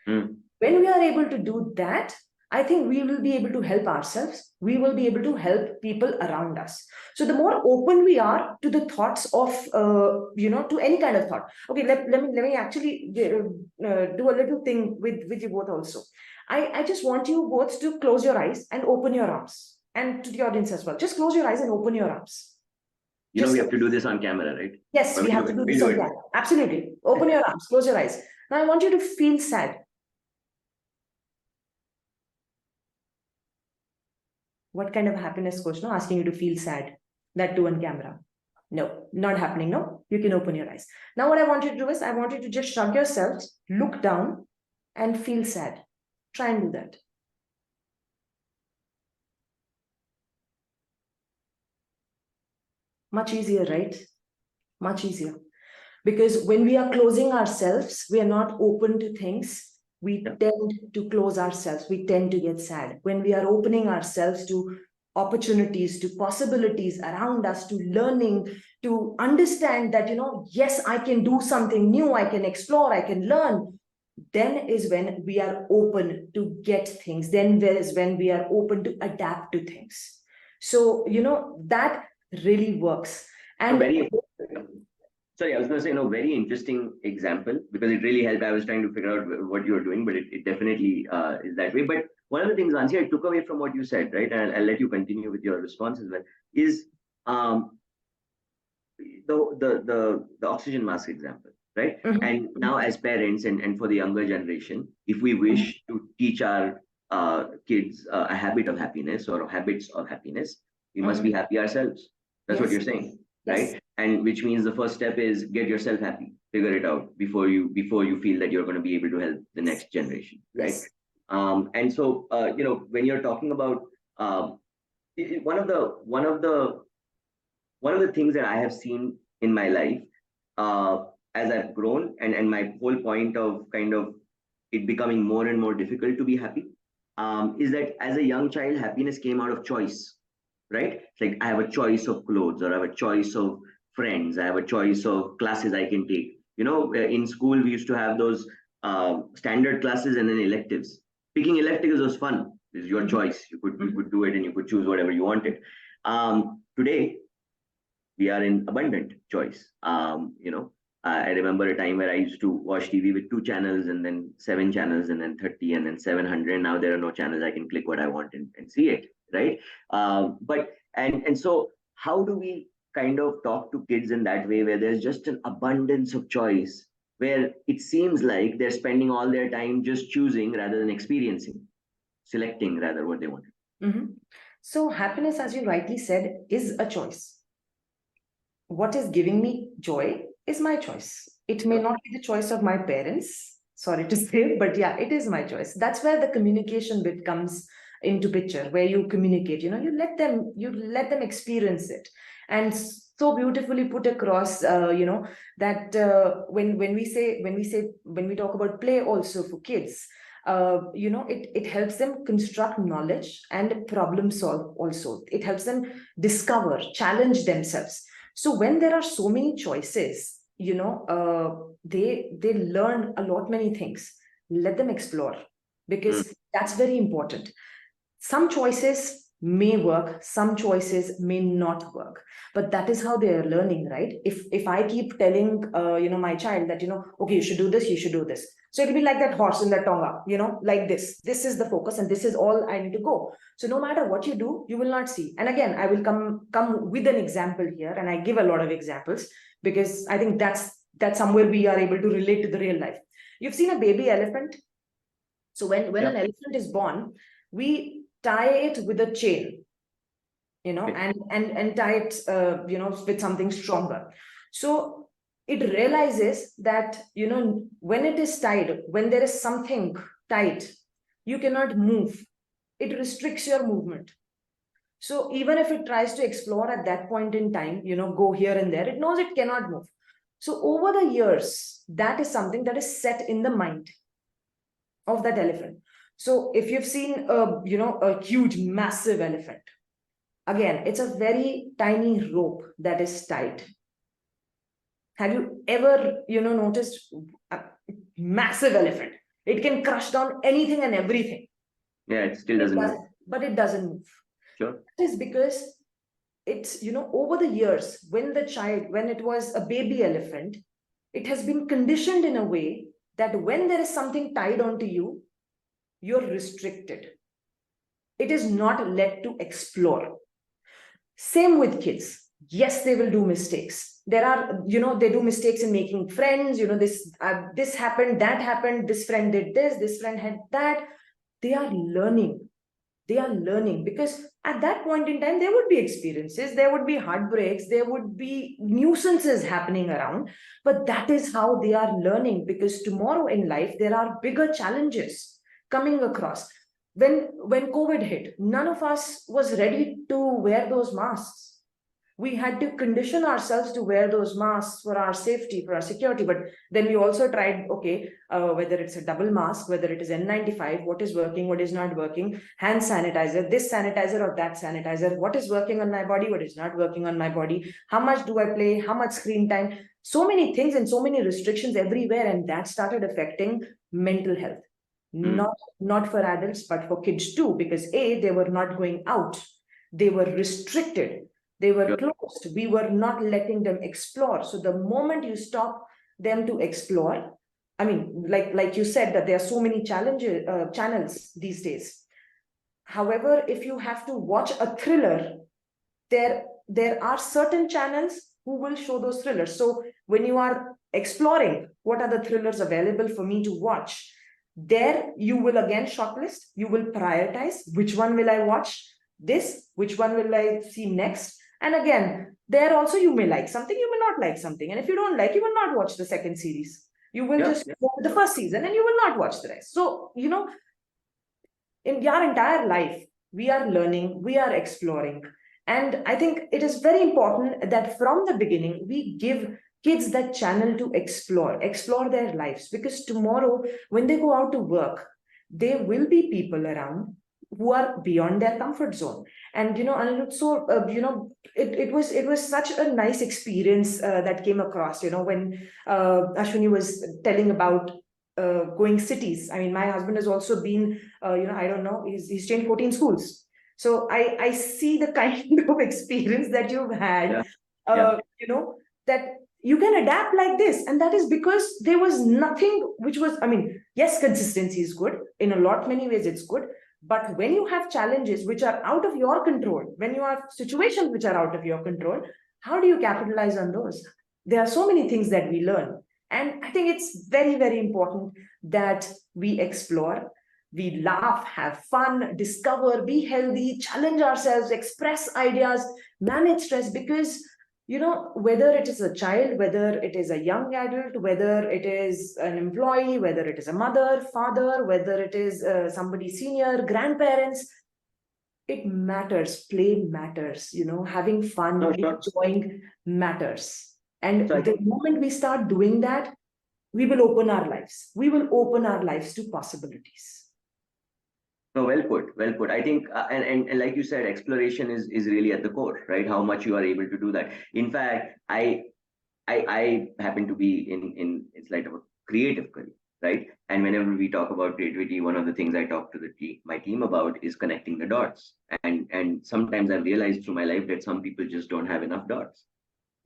When we are able to do that, I think we will be able to help ourselves. We will be able to help people around us. So the more open we are to the thoughts of, to any kind of thought. Okay, let me actually do a little thing with you both also. I just want you both to close your eyes and open your arms. And to the audience as well. Just close your eyes and open your arms. We have to do this on camera, right? Yes, we have to do this on camera. Absolutely. Open your arms, close your eyes. Now I want you to feel sad. What kind of happiness coach? No, asking you to feel sad. That too on camera. No, not happening. No, you can open your eyes. Now what I want you to do is, I want you to just shrug yourselves, look down and feel sad. Try and do that. Much easier, right? Much easier. Because when we are closing ourselves, we are not open to things. We tend to close ourselves. We tend to get sad. When we are opening ourselves to opportunities, to possibilities around us, to learning, to understand that, yes, I can do something new, I can explore, I can learn, then is when we are open to get things. Then there is when we are open to adapt to things. So, that really works. And sorry, I was going to say, very interesting example, because it really helped. I was trying to figure out what you were doing, but it definitely is that way. But one of the things, Mansi, I took away from what you said, right, and I'll let you continue with your response as well, is the oxygen mask example, right? Mhm. And now as parents and for the younger generation, if we wish to teach our kids a habit of happiness or habits of happiness, we must be happy ourselves. That's what Yes. you're saying, Yes. right? And which means the first step is get yourself happy, figure it out before you feel that you're going to be able to help the next generation, right? Yes. And so when you're talking about one of the things that I have seen in my life as I've grown, and my whole point of kind of it becoming more and more difficult to be happy, is that as a young child, happiness came out of choice, right? It's like I have a choice of clothes, or I have a choice of friends, I have a choice of classes I can take. In school, we used to have those standard classes and then electives. Picking electives was fun. It's your choice. You could do it, and you could choose whatever you wanted. Today, we are in abundant choice. I remember a time where I used to watch TV with 2 channels, and then 7 channels, and then 30, and then 700. Now there are no channels. I can click what I want and see it, right? So how do we kind of talk to kids in that way, where there's just an abundance of choice, where it seems like they're spending all their time just choosing rather than experiencing, selecting rather what they want. So happiness, as you rightly said, is a choice. What is giving me joy is my choice. It may not be the choice of my parents, sorry to say, but yeah, it is my choice. That's where the communication bit comes into picture, where you communicate, you let them experience it. And so beautifully put across, that when we talk about play also for kids, it helps them construct knowledge and problem solve also. It helps them discover, challenge themselves. So when there are so many choices, they learn a lot many things. Let them explore, because that's very important. Some choices may work, some choices may not work, but that is how they are learning, right? If I keep telling my child that okay, you should do this, you should do this, so it'll be like that horse in the tonga, like this is the focus and this is all I need to go. So no matter what you do, you will not see. And again, I will come with an example here, and I give a lot of examples because I think that's somewhere we are able to relate to the real life. You've seen a baby elephant. So when an elephant is born, we tie it with a chain, and tie it, with something stronger. So it realizes that, when it is tied, when there is something tight, you cannot move. It restricts your movement. So even if it tries to explore at that point in time, go here and there, it knows it cannot move. So over the years, that is something that is set in the mind of that elephant. So if you've seen a huge, massive elephant, again, it's a very tiny rope that is tied. Have you ever, noticed a massive elephant? It can crush down anything and everything. Yeah, it still doesn't move. But it doesn't move. Sure. That is because it's, over the years, when it was a baby elephant, it has been conditioned in a way that when there is something tied onto you, you're restricted. It is not let to explore. Same with kids. Yes, they will do mistakes. There are, they do mistakes in making friends. This happened, that happened, this friend did this friend had that. They are learning. Because at that point in time, there would be experiences, there would be heartbreaks, there would be nuisances happening around. But that is how they are learning, because tomorrow in life, there are bigger challenges. coming across. When COVID hit, none of us was ready to wear those masks. We had to condition ourselves to wear those masks for our safety, for our security. But then we also tried, okay, whether it's a double mask, whether it is N95, what is working, what is not working, hand sanitizer, this sanitizer or that sanitizer, what is working on my body, what is not working on my body, how much do I play, how much screen time, so many things and so many restrictions everywhere. And that started affecting mental health, not for adults, but for kids too, because they were not going out. They were restricted. They were closed. We were not letting them explore. So the moment you stop them to explore, I mean, like you said, that there are so many channels these days. However, if you have to watch a thriller, there are certain channels who will show those thrillers. So when you are exploring what are the thrillers available for me to watch, there you will again shortlist, you will prioritize which one will I watch, which one will I see next. And again, there also you may like something, you may not like something. And if you don't like, you will not watch the second series. You will just go with the first season and you will not watch the rest. So, in our entire life, we are learning, we are exploring. And I think it is very important that from the beginning, we give kids that channel to explore their lives. Because tomorrow, when they go out to work, there will be people around who are beyond their comfort zone. And Aniruddha, so it was such a nice experience that came across, when Ashwini was telling about going cities. I mean, my husband has also been I don't know, he's changed 14 schools. So I see the kind of experience that you've had, that you can adapt like this. And that is because there was nothing which was, I mean, yes, consistency is good. In a lot many ways, it's good. But when you have challenges which are out of your control, when you have situations which are out of your control, how do you capitalize on those? There are so many things that we learn. And I think it's very, very important that we explore, we laugh, have fun, discover, be healthy, challenge ourselves, express ideas, manage stress. Because whether it is a child, whether it is a young adult, whether it is an employee, whether it is a mother, father, whether it is somebody senior, grandparents, it matters. Play matters, having fun, enjoying matters. And the moment we start doing that, we will open our lives. We will open our lives to possibilities. No, well put. I think, and like you said, exploration is really at the core, right? How much you are able to do that. In fact, I happen to be in it's like a creative career, right? And whenever we talk about creativity, one of the things I talk to my team about is connecting the dots. And sometimes I've realized through my life that some people just don't have enough dots.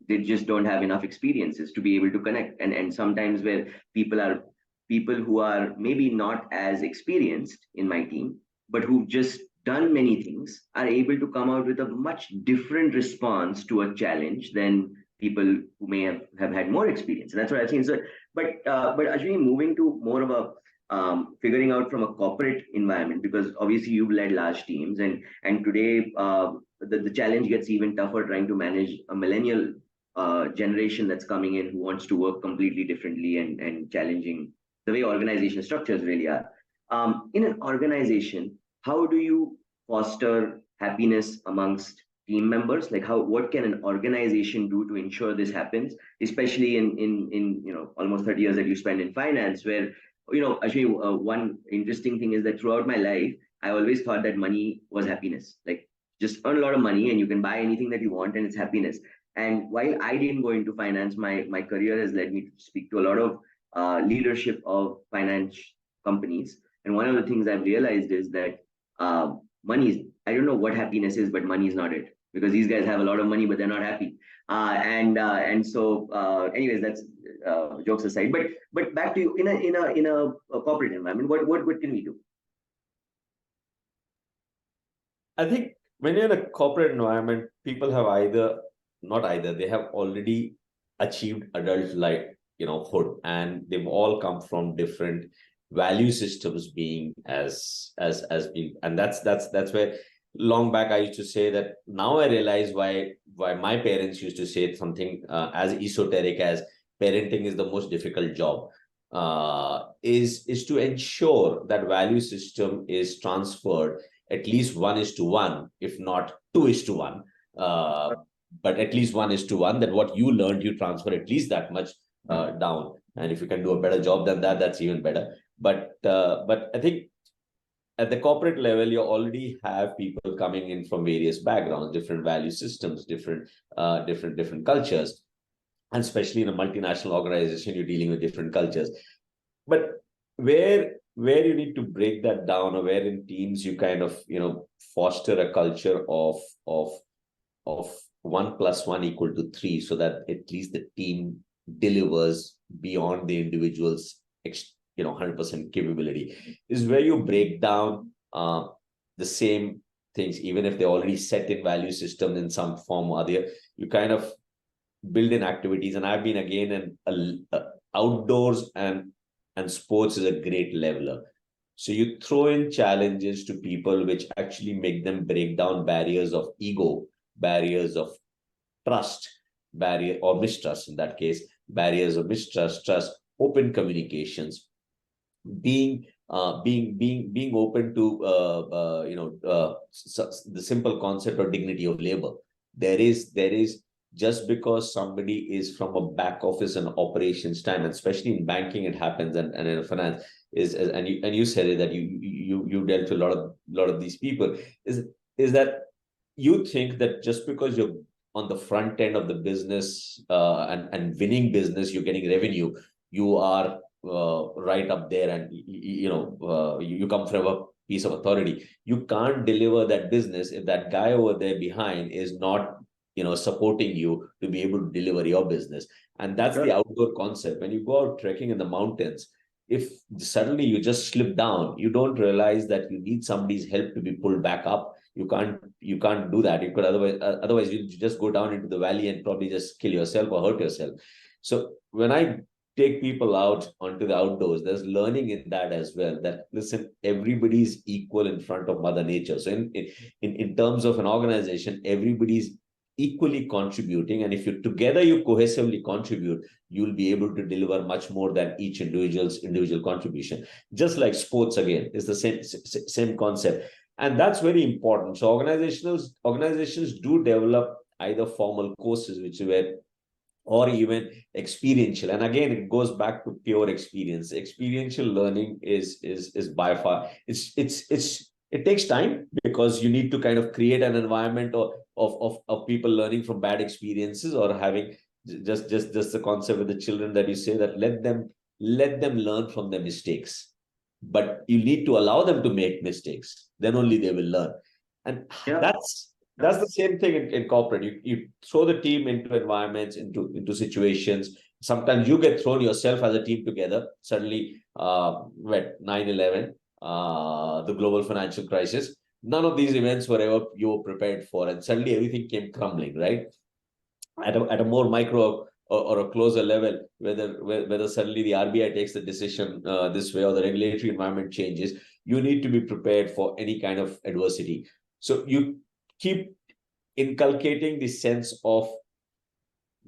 They just don't have enough experiences to be able to connect. And sometimes where people who are maybe not as experienced in my team, but who've just done many things, are able to come out with a much different response to a challenge than people who may have had more experience. And that's what I've seen. So, but actually moving to more of a figuring out from a corporate environment, because obviously you've led large teams, and today the challenge gets even tougher trying to manage a millennial generation that's coming in who wants to work completely differently and challenging the way organization structures really are. In an organization, how do you foster happiness amongst team members? Like what can an organization do to ensure this happens, especially in almost 30 years that you spend in finance, where actually one interesting thing is that throughout my life, I always thought that money was happiness. Like just earn a lot of money and you can buy anything that you want and it's happiness. And while I didn't go into finance, my career has led me to speak to a lot of leadership of finance companies. And one of the things I've realized is that money is, I don't know what happiness is, but money is not it, because these guys have a lot of money, but they're not happy. And so anyways, that's jokes aside, but back to you, in a corporate environment, what can we do? I think when you're in a corporate environment, people have they have already achieved adult life, hood, and they've all come from different value systems being as being, and that's where long back I used to say that now I realize why my parents used to say something as esoteric as parenting is the most difficult job. is to ensure that value system is transferred at least 1:1, if not 2:1. But at least 1:1, that what you learned, you transfer at least that much down. And if you can do a better job than that, that's even better. But I think at the corporate level, you already have people coming in from various backgrounds, different value systems, different cultures. And especially in a multinational organization, you're dealing with different cultures. But where you need to break that down, or where in teams you kind of foster a culture of 1 + 1 = 3, so that at least the team delivers beyond the individual's 100% capability, is where you break down the same things, even if they're already set in value system in some form or other. You kind of build in activities. And I've been again outdoors and sports is a great leveler. So you throw in challenges to people which actually make them break down barriers of ego, barriers of trust, barrier or mistrust in that case, barriers of mistrust, trust, open communications, being open to the simple concept of dignity of labor. There is just because somebody is from a back office and operations time, and especially in banking it happens, and in finance and you said it, that you dealt with a lot of these people, is that you think that just because you're on the front end of the business and winning business, you're getting revenue, you are right up there, and you come from a piece of authority. You can't deliver that business if that guy over there behind is not supporting you to be able to deliver your business. And that's the outdoor concept. When you go out trekking in the mountains, if suddenly you just slip down, you don't realize that you need somebody's help to be pulled back up. You can't do that. You could otherwise you just go down into the valley and probably just kill yourself or hurt yourself. So when I take people out onto the outdoors, there's learning in that as well, that listen, everybody's equal in front of Mother Nature. So in terms of an organization, everybody's equally contributing, and if you cohesively contribute, you'll be able to deliver much more than each individual contribution. Just like sports, again, is the same concept, and that's very important. So organizations do develop either formal courses, which were, or even experiential. And again, it goes back to pure experience. Experiential learning is by far, it takes time, because you need to kind of create an environment of people learning from bad experiences, or having just the concept with the children that you say, that let them learn from their mistakes. But you need to allow them to make mistakes, then only they will learn. And that's the same thing in corporate. You throw the team into environments, into situations. Sometimes you get thrown yourself as a team together. Suddenly, 9/11, the global financial crisis, none of these events were ever you were prepared for, and suddenly everything came crumbling, right? At a more micro or a closer level, whether suddenly the RBI takes the decision this way, or the regulatory environment changes, you need to be prepared for any kind of adversity. So you keep inculcating the sense of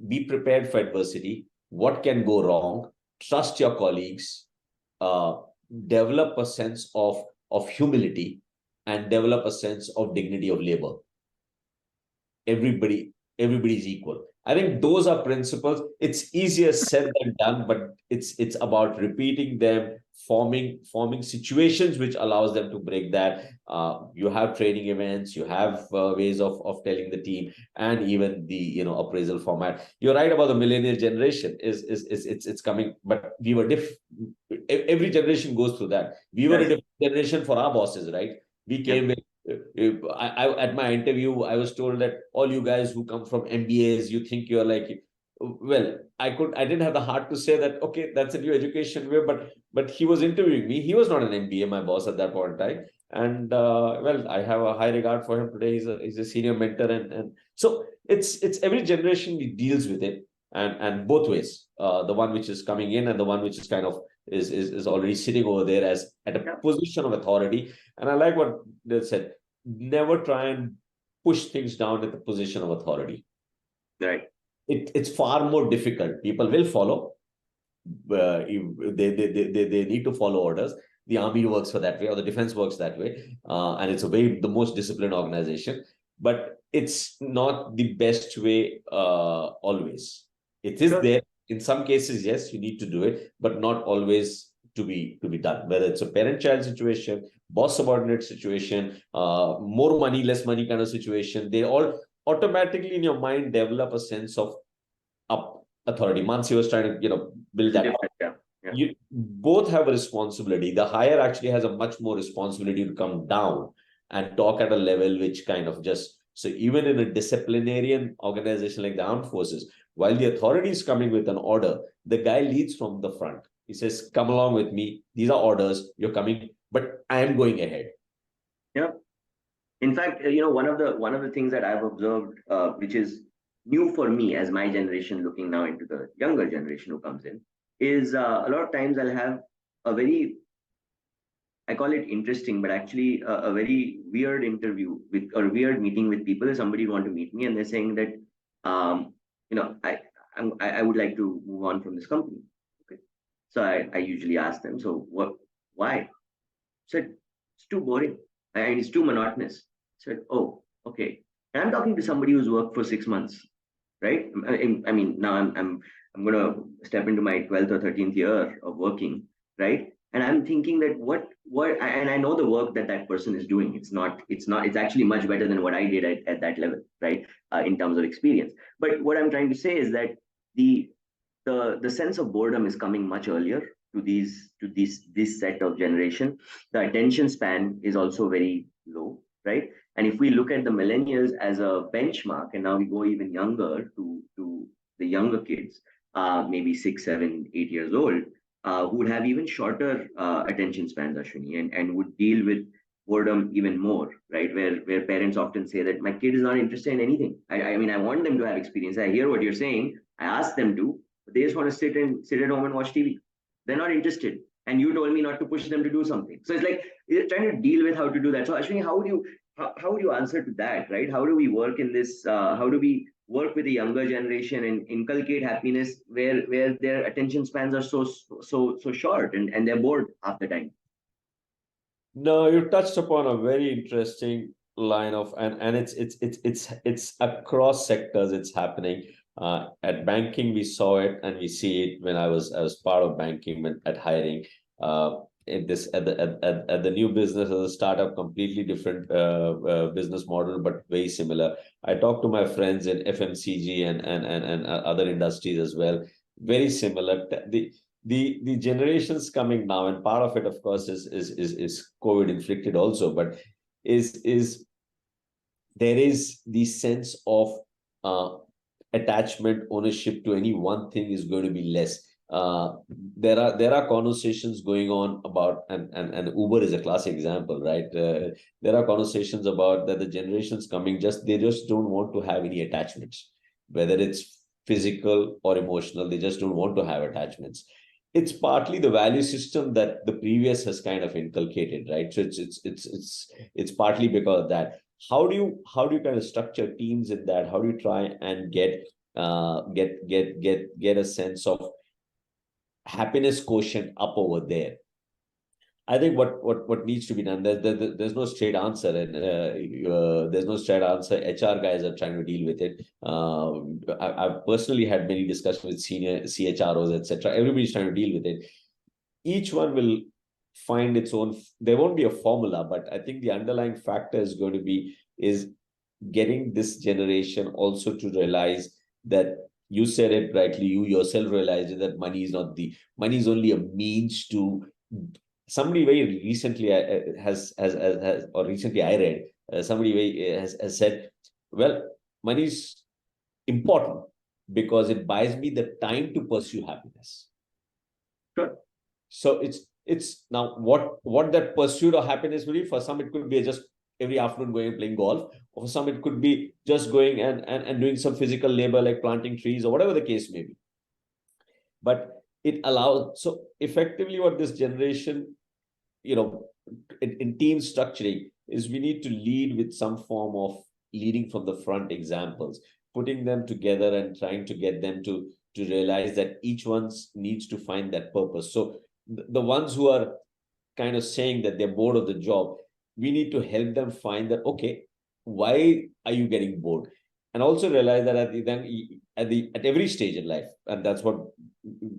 be prepared for adversity, what can go wrong, trust your colleagues, develop a sense of humility, and develop a sense of dignity of labor. Everybody's equal. I think those are principles. It's easier said than done, but it's about repeating them, forming situations which allows them to break that. You have training events, you have ways of telling the team, and even the appraisal format. You're right about the millennial generation. It's coming, but we were every generation goes through that. We were a different generation for our bosses, right? We came with. At my interview, I was told that all you guys who come from MBAs, you think you're like, well, I didn't have the heart to say that, okay, that's a new education way, but he was interviewing me. He was not an MBA, my boss at that point in time. And well, I have a high regard for him today. He's a senior mentor. And so it's every generation deals with it, and both ways, the one which is coming in and the one which is kind of is already sitting over there as at a position of authority. And I like what they said, never try and push things down at the position of authority. Right. It's far more difficult. People will follow, they need to follow orders. The army works for that way, or the defense works that way, and it's the most disciplined organization. But it's not the best way always. It is there in some cases. Yes, you need to do it, but not always to be done. Whether it's a parent-child situation, boss-subordinate situation, more money, less money kind of situation, they all automatically in your mind develop a sense of authority. Mansi was trying to build that up. Yeah. You both have a responsibility. The higher actually has a much more responsibility to come down and talk at a level which kind of just, so even in a disciplinarian organization like the armed forces, while the authority is coming with an order, the guy leads from the front. He says, come along with me. These are orders. You're coming, but I am going ahead. Yeah. In fact, one of the things that I've observed, which is new for me as my generation looking now into the younger generation who comes in, is a lot of times I'll have a very, I call it interesting, but actually a very weird interview with, or weird meeting with people. Somebody want to meet me and they're saying that, I would like to move on from this company. Okay. So I usually ask them, so why? I said, it's too boring. And it's too monotonous. I said, oh, okay. And I'm talking to somebody who's worked for 6 months, right? I mean, now I'm going to step into my 12th or 13th year of working, right? And I'm thinking that and I know the work that person is doing. It's actually much better than what I did at that level, right? In terms of experience. But what I'm trying to say is that the sense of boredom is coming much earlier to this set of generation. The attention span is also very low, right? And if we look at the millennials as a benchmark, and now we go even younger to the younger kids, maybe 6, 7, 8 years old, who would have even shorter attention spans, Ashwini, and would deal with boredom even more, right? Where parents often say that my kid is not interested in anything. I mean, I want them to have experience. I hear what you're saying. I ask them to, but they just want to sit at home and watch TV. They're not interested. And you told me not to push them to do something. So it's like you're trying to deal with how to do that. So Ashwini, how would you answer to that, right? How do we work in this? How do we work with the younger generation and inculcate happiness where their attention spans are so short and they're bored half the time? No, you touched upon a very interesting line of, and it's across sectors. It's happening. At banking, we saw it and we see it when I was part of banking at hiring. At the new business as a startup, completely different business model, but very similar. I talked to my friends in FMCG and other industries as well. Very similar. The generations coming now, and part of it, of course, is COVID inflicted also, but is there is the sense of attachment, ownership to any one thing is going to be less. There are conversations going on about, and Uber is a classic example, right? There are conversations about that the generations coming they just don't want to have any attachments, whether it's physical or emotional. They just don't want to have attachments. It's partly the value system that the previous has kind of inculcated, right? So it's partly because of that. How do you kind of structure teams in that? How do you try and get a sense of happiness quotient up over there? I think what needs to be done, there's no straight answer, and there's no straight answer. HR guys are trying to deal with it. I've personally had many discussions with senior CHROs, etc. Everybody's trying to deal with it. Each one will find its own. There won't be a formula, but I think the underlying factor is going to be getting this generation also to realize that, you said it rightly, you yourself realized that money is only a means to. Somebody very recently recently I read, somebody has said, well, money is important because it buys me the time to pursue happiness. Sure. So it's now what that pursuit of happiness will be. For some, it could be just every afternoon going and playing golf. Or for some, it could be just going and doing some physical labor like planting trees or whatever the case may be. But it allows, so effectively what this generation, in team structuring is, we need to lead with some form of leading from the front examples, putting them together and trying to get them to to realize that each one needs to find that purpose. So the ones who are kind of saying that they're bored of the job, we need to help them find that, okay, why are you getting bored? And also realize that at every stage in life, and that's what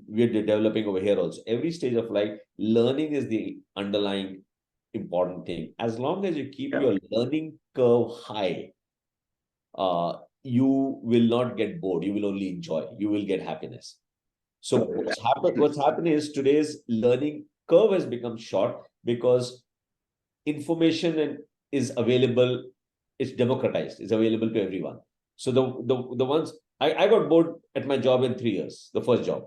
we're developing over here also, every stage of life, learning is the underlying important thing. As long as you keep your learning curve high, you will not get bored. You will only enjoy. You will get happiness. So what's happened is today's learning curve has become short because information is available. It's democratized. It's available to everyone. So the ones I got bored at my job in 3 years, the first job,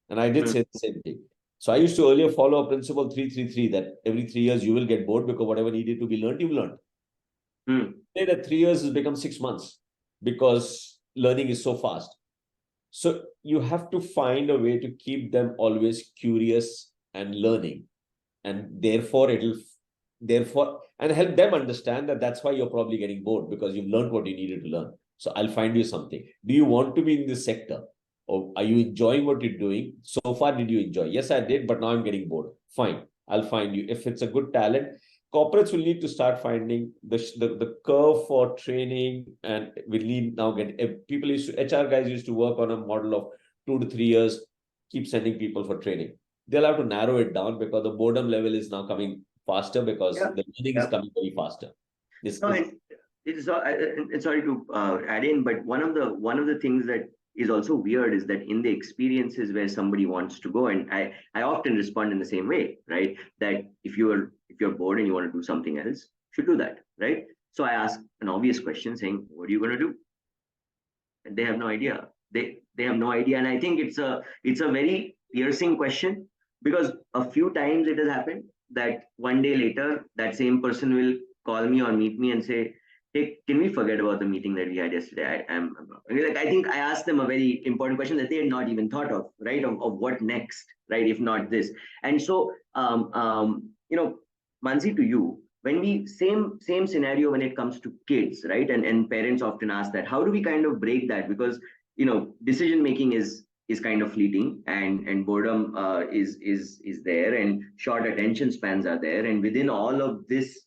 and I did say the same thing. So I used to earlier follow a principle 3-3-3 that every 3 years you will get bored because whatever needed to be learned, you learned. Today that 3 years has become 6 months because learning is so fast. So you have to find a way to keep them always curious and learning, and therefore and help them understand that that's why you're probably getting bored, because you've learned what you needed to learn. So I'll find you something. Do you want to be in this sector? Or are you enjoying what you're doing? So far, did you enjoy? Yes, I did, but now I'm getting bored. Fine, I'll find you. If it's a good talent, corporates will need to start finding the curve for training, and will need now get people HR guys used to work on a model of 2 to 3 years, keep sending people for training. They'll have to narrow it down because the boredom level is now coming faster because the learning is coming very faster. Sorry to add in, but one of the things that is also weird is that in the experiences where somebody wants to go, and I often respond in the same way, right? That if you're bored and you want to do something else, you should do that, right? So I ask an obvious question saying, what are you going to do? And they have no idea. They have no idea. And I think it's a very piercing question, because a few times it has happened that one day later, that same person will call me or meet me and say, hey, can we forget about the meeting that we had yesterday? I think I asked them a very important question that they had not even thought of, right? Of what next, right? If not this. And so, Mansi, to you, when we same scenario when it comes to kids, right? And parents often ask that, how do we kind of break that? Because, decision making is kind of fleeting, and boredom is there, and short attention spans are there, and within all of this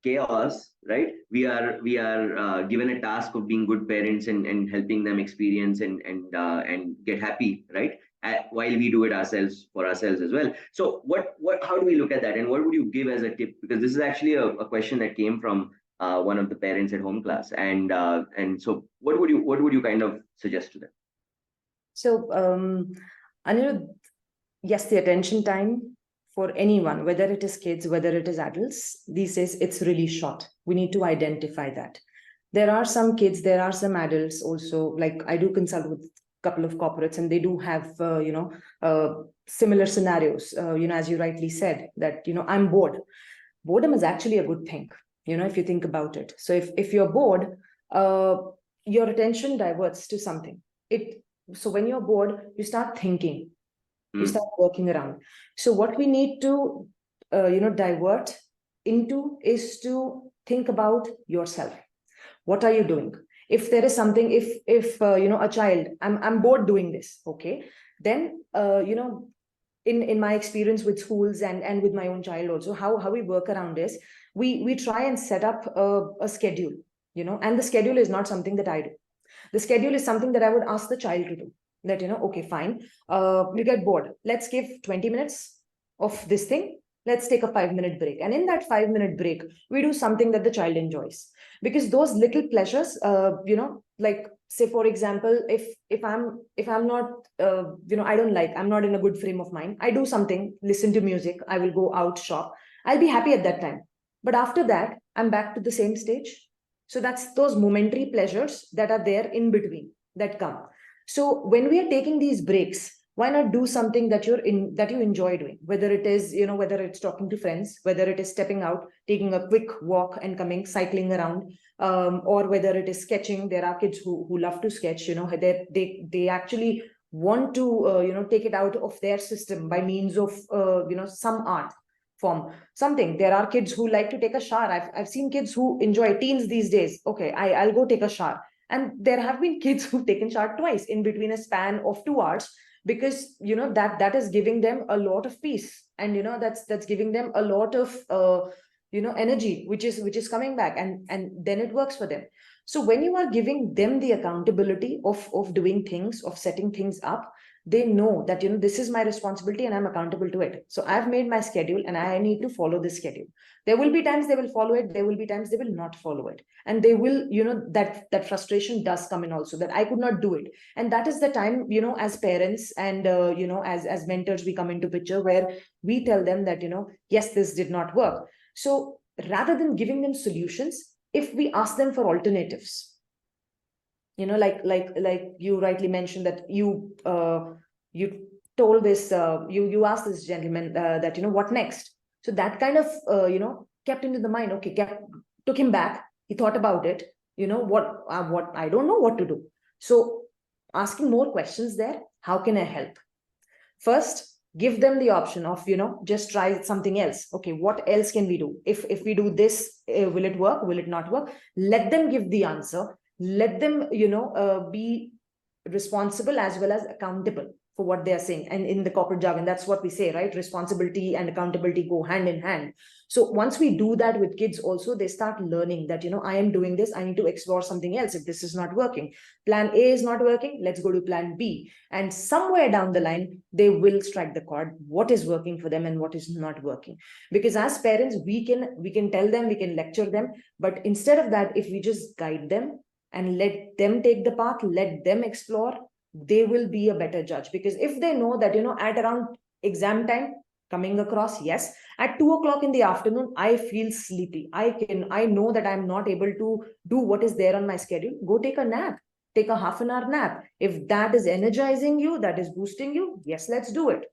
chaos, right, we are given a task of being good parents and helping them experience and get happy, right, while we do it ourselves for ourselves as well. So how do we look at that, and what would you give as a tip? Because this is actually a question that came from one of the parents at homeClass, and so what would you kind of suggest to them? So Aniruddha, yes, the attention time for anyone, whether it is kids, whether it is adults, these days it's really short. We need to identify that. There are some kids, there are some adults also. Like I do consult with a couple of corporates, and they do have similar scenarios. As you rightly said, that I'm bored. Boredom is actually a good thing, if you think about it. So if you're bored, your attention diverts to something. So when you're bored, you start thinking. You start working around. So what we need to, divert into is to think about yourself. What are you doing? If there is something, if a child, I'm bored doing this, okay, then in my experience with schools and with my own child also, how we work around is we try and set up a schedule, and the schedule is not something that I do. The schedule is something that I would ask the child to do. That, okay, fine. You get bored. Let's give 20 minutes of this thing. Let's take a 5-minute break. And in that 5-minute break, we do something that the child enjoys. Because those little pleasures, like say, for example, if I'm not, I'm not in a good frame of mind, I do something, listen to music, I will go out, shop. I'll be happy at that time. But after that, I'm back to the same stage. So that's those momentary pleasures that are there in between that come. So when we are taking these breaks, why not do something that you enjoy doing? Whether it is, whether it's talking to friends, whether it is stepping out, taking a quick walk and coming, cycling around, or whether it is sketching. There are kids who love to sketch. They actually want to take it out of their system by means of some art form, something. There are kids who like to take a shower. I've seen kids who enjoy, teens these days. Okay, I'll go take a shower. And there have been kids who've taken shower twice in between a span of 2 hours, because that is giving them a lot of peace, and that's giving them a lot of energy, which is coming back, and then it works for them. So when you are giving them the accountability of doing things, of setting things up, they know that this is my responsibility and I'm accountable to it. So I've made my schedule and I need to follow this schedule. There will be times they will follow it, there will be times they will not follow it, and they will that frustration does come in also, that I could not do it. And that is the time, as parents and as mentors, we come into picture, where we tell them that yes, this did not work. So rather than giving them solutions, if we ask them for alternatives, like you rightly mentioned, that you told this, you asked this gentleman that what next. So that kind of kept into the mind. Okay, took him back. He thought about it. What I don't know what to do. So asking more questions there. How can I help? First, give them the option of just try something else. Okay, what else can we do? If we do this, will it work? Will it not work? Let them give the answer. Let them be responsible as well as accountable for what they are saying. And in the corporate jargon, that's what we say, right? Responsibility and accountability go hand in hand. So once we do that with kids also, they start learning that I am doing this, I need to explore something else. If this is not working, plan A is not working, let's go to plan B. And somewhere down the line, they will strike the chord, what is working for them and what is not working. Because as parents, we can tell them, we can lecture them, but instead of that, if we just guide them and let them take the path, let them explore, they will be a better judge. Because if they know that at around exam time coming across, yes, at 2 o'clock in the afternoon I feel sleepy, I know that I'm not able to do what is there on my schedule, go take a nap, take a half an hour nap. If that is energizing you, that is boosting you, yes, let's do it.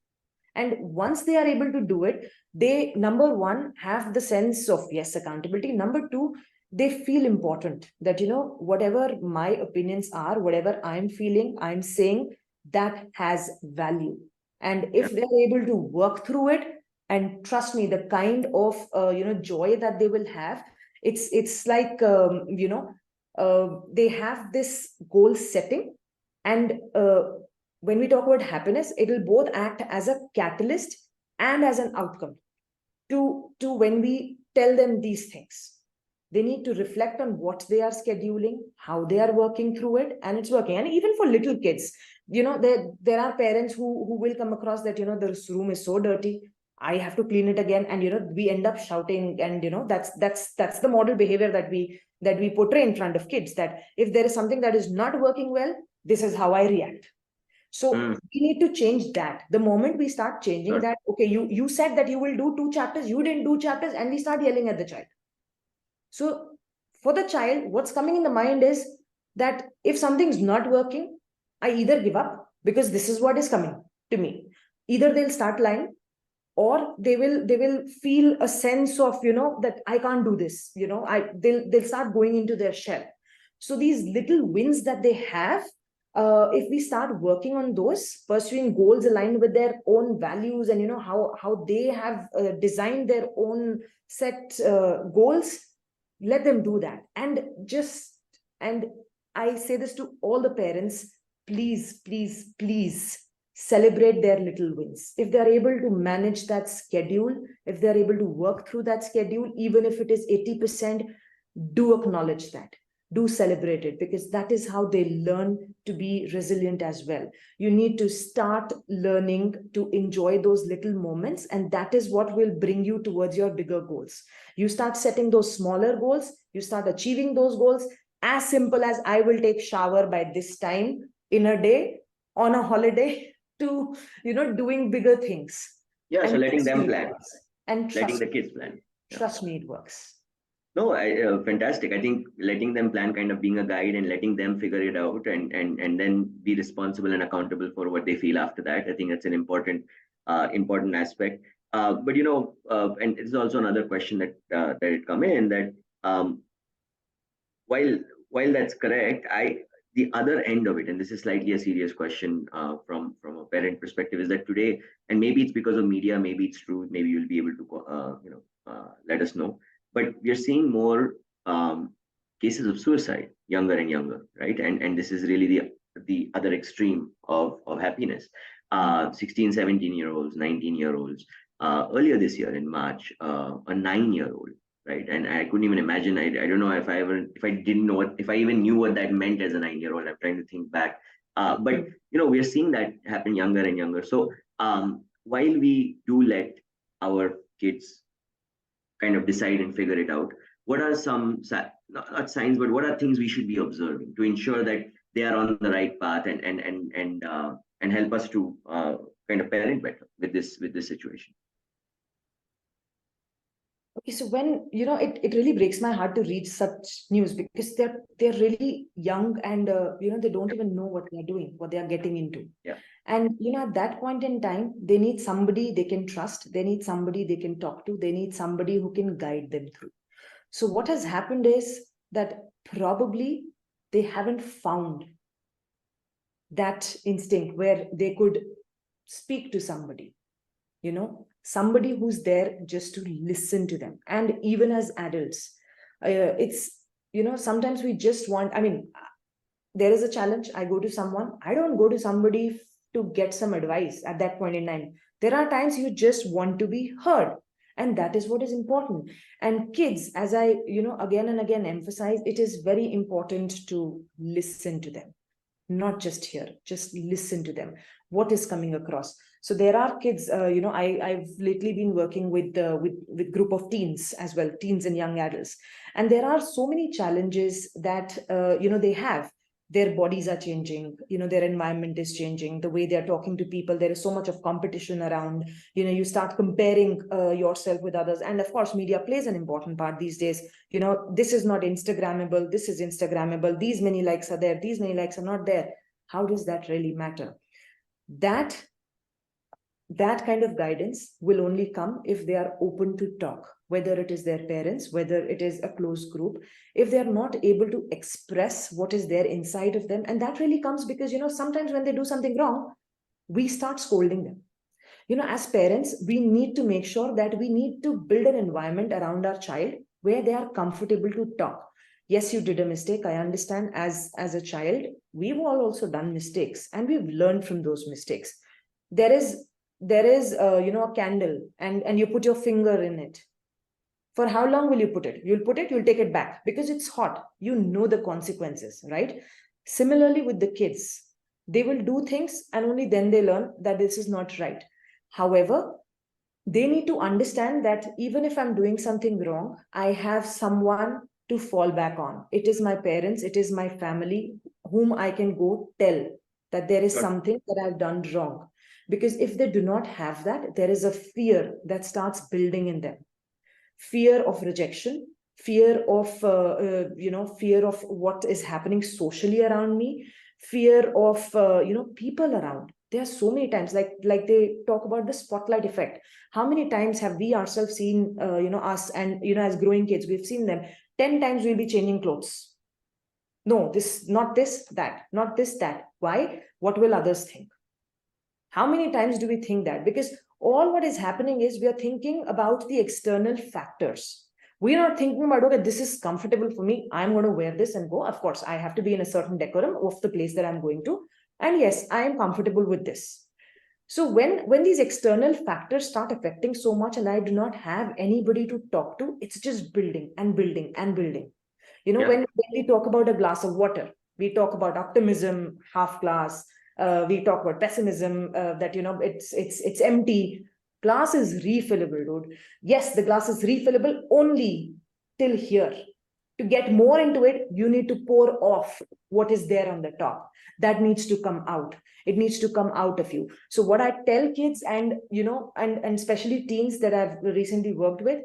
And once they are able to do it, they, number one, have the sense of, yes, accountability. Number two, they feel important, that whatever my opinions are, whatever I'm feeling, I'm saying, that has value. And if they're able to work through it, and trust me, the kind of joy that they will have, it's like they have this goal setting. And when we talk about happiness, it will both act as a catalyst and as an outcome to when we tell them these things. They need to reflect on what they are scheduling, how they are working through it, and it's working. And even for little kids, there are parents who will come across that this room is so dirty, I have to clean it again, and we end up shouting. And that's the model behavior that we portray in front of kids, that if there is something that is not working well, this is how I react. So we need to change that. The moment we start changing that, okay, you said that you will do 2 chapters, you didn't do chapters, and we start yelling at the child. So for the child, what's coming in the mind is that if something's not working, I either give up, because this is what is coming to me. Either they'll start lying, or they will feel a sense of that I can't do this. They'll start going into their shell. So these little wins that they have, if we start working on those, pursuing goals aligned with their own values, and how they have designed their own set goals, let them do that. And I say this to all the parents, please, please, please celebrate their little wins. If they're able to manage that schedule, if they're able to work through that schedule, even if it is 80%, do acknowledge that. Do celebrate it, because that is how they learn to be resilient as well. You need to start learning to enjoy those little moments, and that is what will bring you towards your bigger goals. You start setting those smaller goals, you start achieving those goals, as simple as I will take shower by this time in a day on a holiday, to doing bigger things. Yeah, and so letting them plan, and letting the kids plan. Trust me, it works. No, fantastic. I think letting them plan, kind of being a guide and letting them figure it out, and then be responsible and accountable for what they feel after that. I think that's an important aspect. But and it's also another question that it come in, that while that's correct, the other end of it, and this is slightly a serious question from a parent perspective, is that today, and maybe it's because of media, maybe it's true, maybe you'll be able to let us know, but we are seeing more cases of suicide younger and younger, right? And this is really the other extreme of happiness. 16, 17-year-olds, 19-year-olds. Earlier this year in March, a 9-year-old, right? And I couldn't even imagine. I don't know if I didn't know if I even knew what that meant as a 9-year-old. I'm trying to think back. But we are seeing that happen younger and younger. So while we do let our kids kind of decide and figure it out, what are some not signs, but what are things we should be observing to ensure that they are on the right path and help us to kind of parent better with this situation? Okay, so when it really breaks my heart to read such news, because they're really young and they don't even know what they're doing, what they are getting into. Yeah. And at that point in time, they need somebody they can trust, they need somebody they can talk to, they need somebody who can guide them through. So what has happened is that probably they haven't found that instinct where they could speak to somebody, somebody who's there just to listen to them. And even as adults, it's, sometimes we just want, there is a challenge. I go to someone, I don't go to somebody to get some advice at that point in time. There are times you just want to be heard. And that is what is important. And kids, as I, again and again emphasize, it is very important to listen to them. Not just hear, just listen to them. What is coming across? So there are kids, I've lately been working with group of teens as well, teens and young adults. And there are so many challenges that, they have. Their bodies are changing, their environment is changing, the way they're talking to people. There is so much of competition around, you start comparing yourself with others. And of course, media plays an important part these days. This is not Instagrammable, this is Instagrammable, these many likes are there, these many likes are not there. How does that really matter? That kind of guidance will only come if they are open to talk, whether it is their parents, whether it is a close group. If they are not able to express what is there inside of them, and that really comes because, sometimes when they do something wrong, we start scolding them. As parents, we need to make sure that we need to build an environment around our child where they are comfortable to talk. Yes, you did a mistake. I understand. As a child, we've all also done mistakes and we've learned from those mistakes. There is a candle and you put your finger in it. For how long will you put it? You'll take it back because it's hot. You know the consequences, right? Similarly with the kids, they will do things and only then they learn that this is not right. However, they need to understand that even if I'm doing something wrong, I have someone to fall back on. It is my parents, it is my family whom I can go tell that there is something that I've done wrong. Because if they do not have that, there is a fear that starts building in them. Fear of rejection, fear of, fear of what is happening socially around me, fear of, people around. There are so many times, like they talk about the spotlight effect. How many times have we ourselves seen, us and, as growing kids, we've seen them 10 times we'll be changing clothes. No, this, not this, that, not this, that. Why? What will others think? How many times do we think that? Because all what is happening is we are thinking about the external factors. We're not thinking about, okay, this is comfortable for me, I'm going to wear this and go. Of course, I have to be in a certain decorum of the place that I'm going to. And yes, I am comfortable with this. So when these external factors start affecting so much and I do not have anybody to talk to, it's just building and building and building. When we talk about a glass of water, we talk about optimism, half glass, we talk about pessimism, that it's empty. Glass is refillable, dude. Yes, the glass is refillable only till here. To get more into it, you need to pour off what is there on the top. That needs to come out. It needs to come out of you. So what I tell kids and especially teens that I've recently worked with,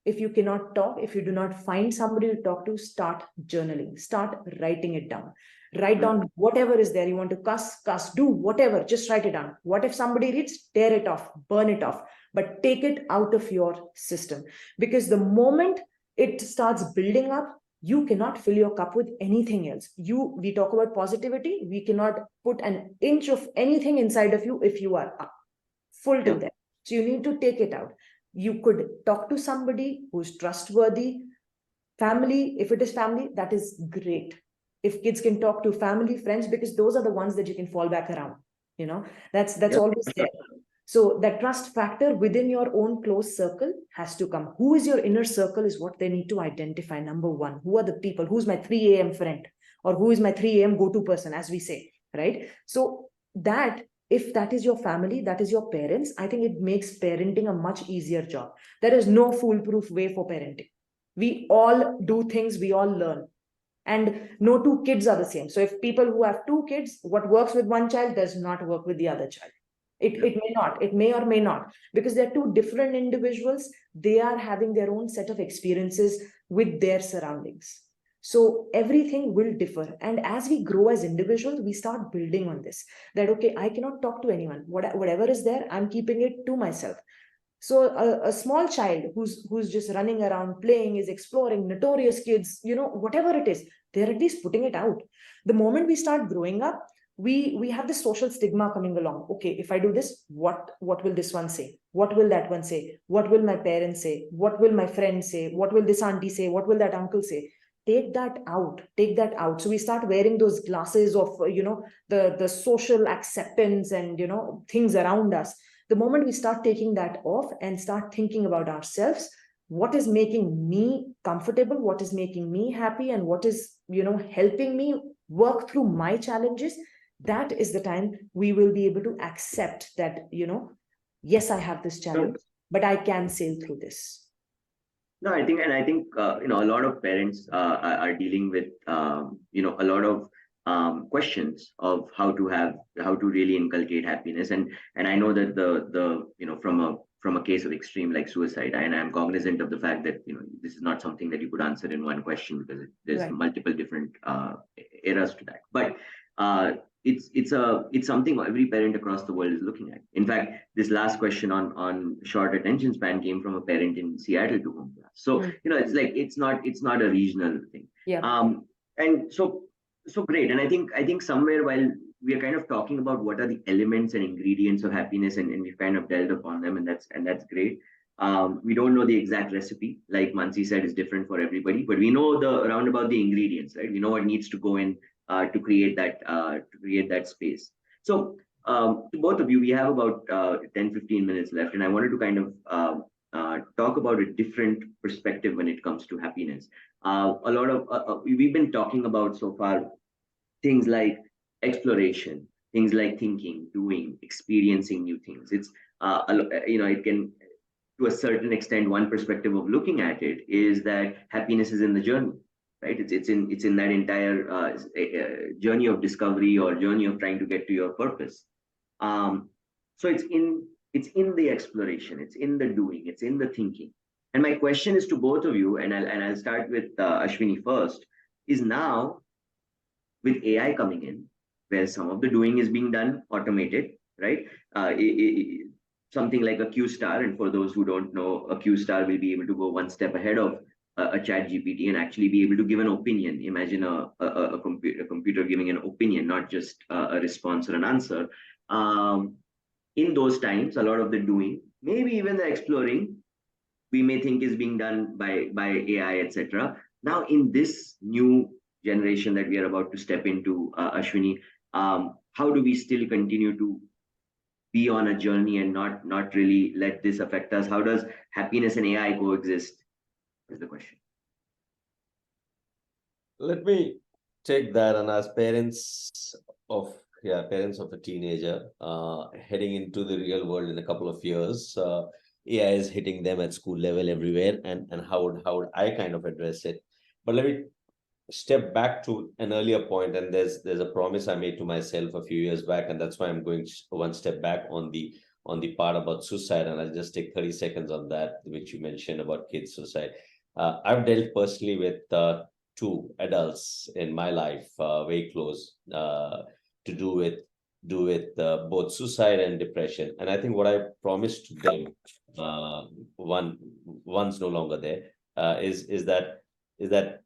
if you cannot talk, if you do not find somebody to talk to, start journaling, start writing it down. Write down whatever is there. You want to cuss, do whatever, just write it down. What if somebody reads? Tear it off, burn it off, but take it out of your system. Because the moment it starts building up, you cannot fill your cup with anything else. We talk about positivity. We cannot put an inch of anything inside of you if you are up, full to that. So you need to take it out. You could talk to somebody who's trustworthy. Family, if it is family, that is great. if kids can talk to family, friends, because those are the ones that you can fall back around. That's always there. So that trust factor within your own close circle has to come. Who is your inner circle is what they need to identify. Number one, who are the people? Who's my 3 a.m. friend? Or who is my 3 a.m. go-to person, as we say, right? So that, if that is your family, that is your parents, I think it makes parenting a much easier job. There is no foolproof way for parenting. We all do things, we all learn. And no two kids are the same. So if people who have 2 kids, what works with one child does not work with the other child. It may not, it may or may not, because they're 2 different individuals. They are having their own set of experiences with their surroundings. So everything will differ. And as we grow as individuals, we start building on this. That, okay, I cannot talk to anyone. Whatever is there, I'm keeping it to myself. So a small child who's just running around, playing, is exploring, notorious kids, whatever it is, they're at least putting it out. The moment we start growing up, we have this social stigma coming along. Okay, if I do this, what will this one say? What will that one say? What will my parents say? What will my friends say? What will this auntie say? What will that uncle say? Take that out. So we start wearing those glasses of, the social acceptance and, things around us. The moment we start taking that off and start thinking about ourselves, what is making me comfortable, what is making me happy, and what is, helping me work through my challenges, that is the time we will be able to accept that, yes, I have this challenge, but I can sail through this. No, I think a lot of parents are dealing with a lot of questions of how to really inculcate happiness, and I know that the from a case of extreme like suicide, and I'm cognizant of the fact that this is not something that you could answer in one question, because there's Right. multiple different eras to that, but it's something every parent across the world is looking at. In fact, this last question on short attention span came from a parent in Seattle to homeClass. So it's like it's not a regional thing. Yeah. And so great. And I think somewhere while we are kind of talking about what are the elements and ingredients of happiness, and we've kind of delved upon them, and that's great. We don't know the exact recipe, like Mansi said, is different for everybody, but we know the around about the ingredients, right? We know what needs to go in to create that space. So to both of you, we have about 10-15 minutes left, and I wanted to kind of talk about a different perspective when it comes to happiness. A lot of we've been talking about so far things like exploration, things like thinking, doing, experiencing new things. It's it can, to a certain extent, one perspective of looking at it is that happiness is in the journey, right? It's in that entire journey of discovery, or journey of trying to get to your purpose. So it's in the exploration, it's in the doing, it's in the thinking. And my question is to both of you, and I'll start with Ashwini first. Is now, with AI coming in, where some of the doing is being done automated, right? Something like a Q star, and for those who don't know, a Q star will be able to go one step ahead of a chat GPT and actually be able to give an opinion. Imagine a computer giving an opinion, not just a response or an answer. In those times, a lot of the doing, maybe even the exploring, we may think is being done by AI, etc. Now, in this new generation that we are about to step into, Ashwini, how do we still continue to be on a journey and not really let this affect us? How does happiness and AI coexist? Is the question. Let me take that. And as parents of a teenager heading into the real world in a couple of years, AI is hitting them at school level everywhere, and how would I kind of address it? But let me step back to an earlier point, and there's a promise I made to myself a few years back, and that's why I'm going one step back on the part about suicide, and I'll just take 30 seconds on that, which you mentioned about kids' suicide. I've dealt personally with 2 adults in my life, very close, to do with both suicide and depression. And I think what I promised to them, one's no longer there, is that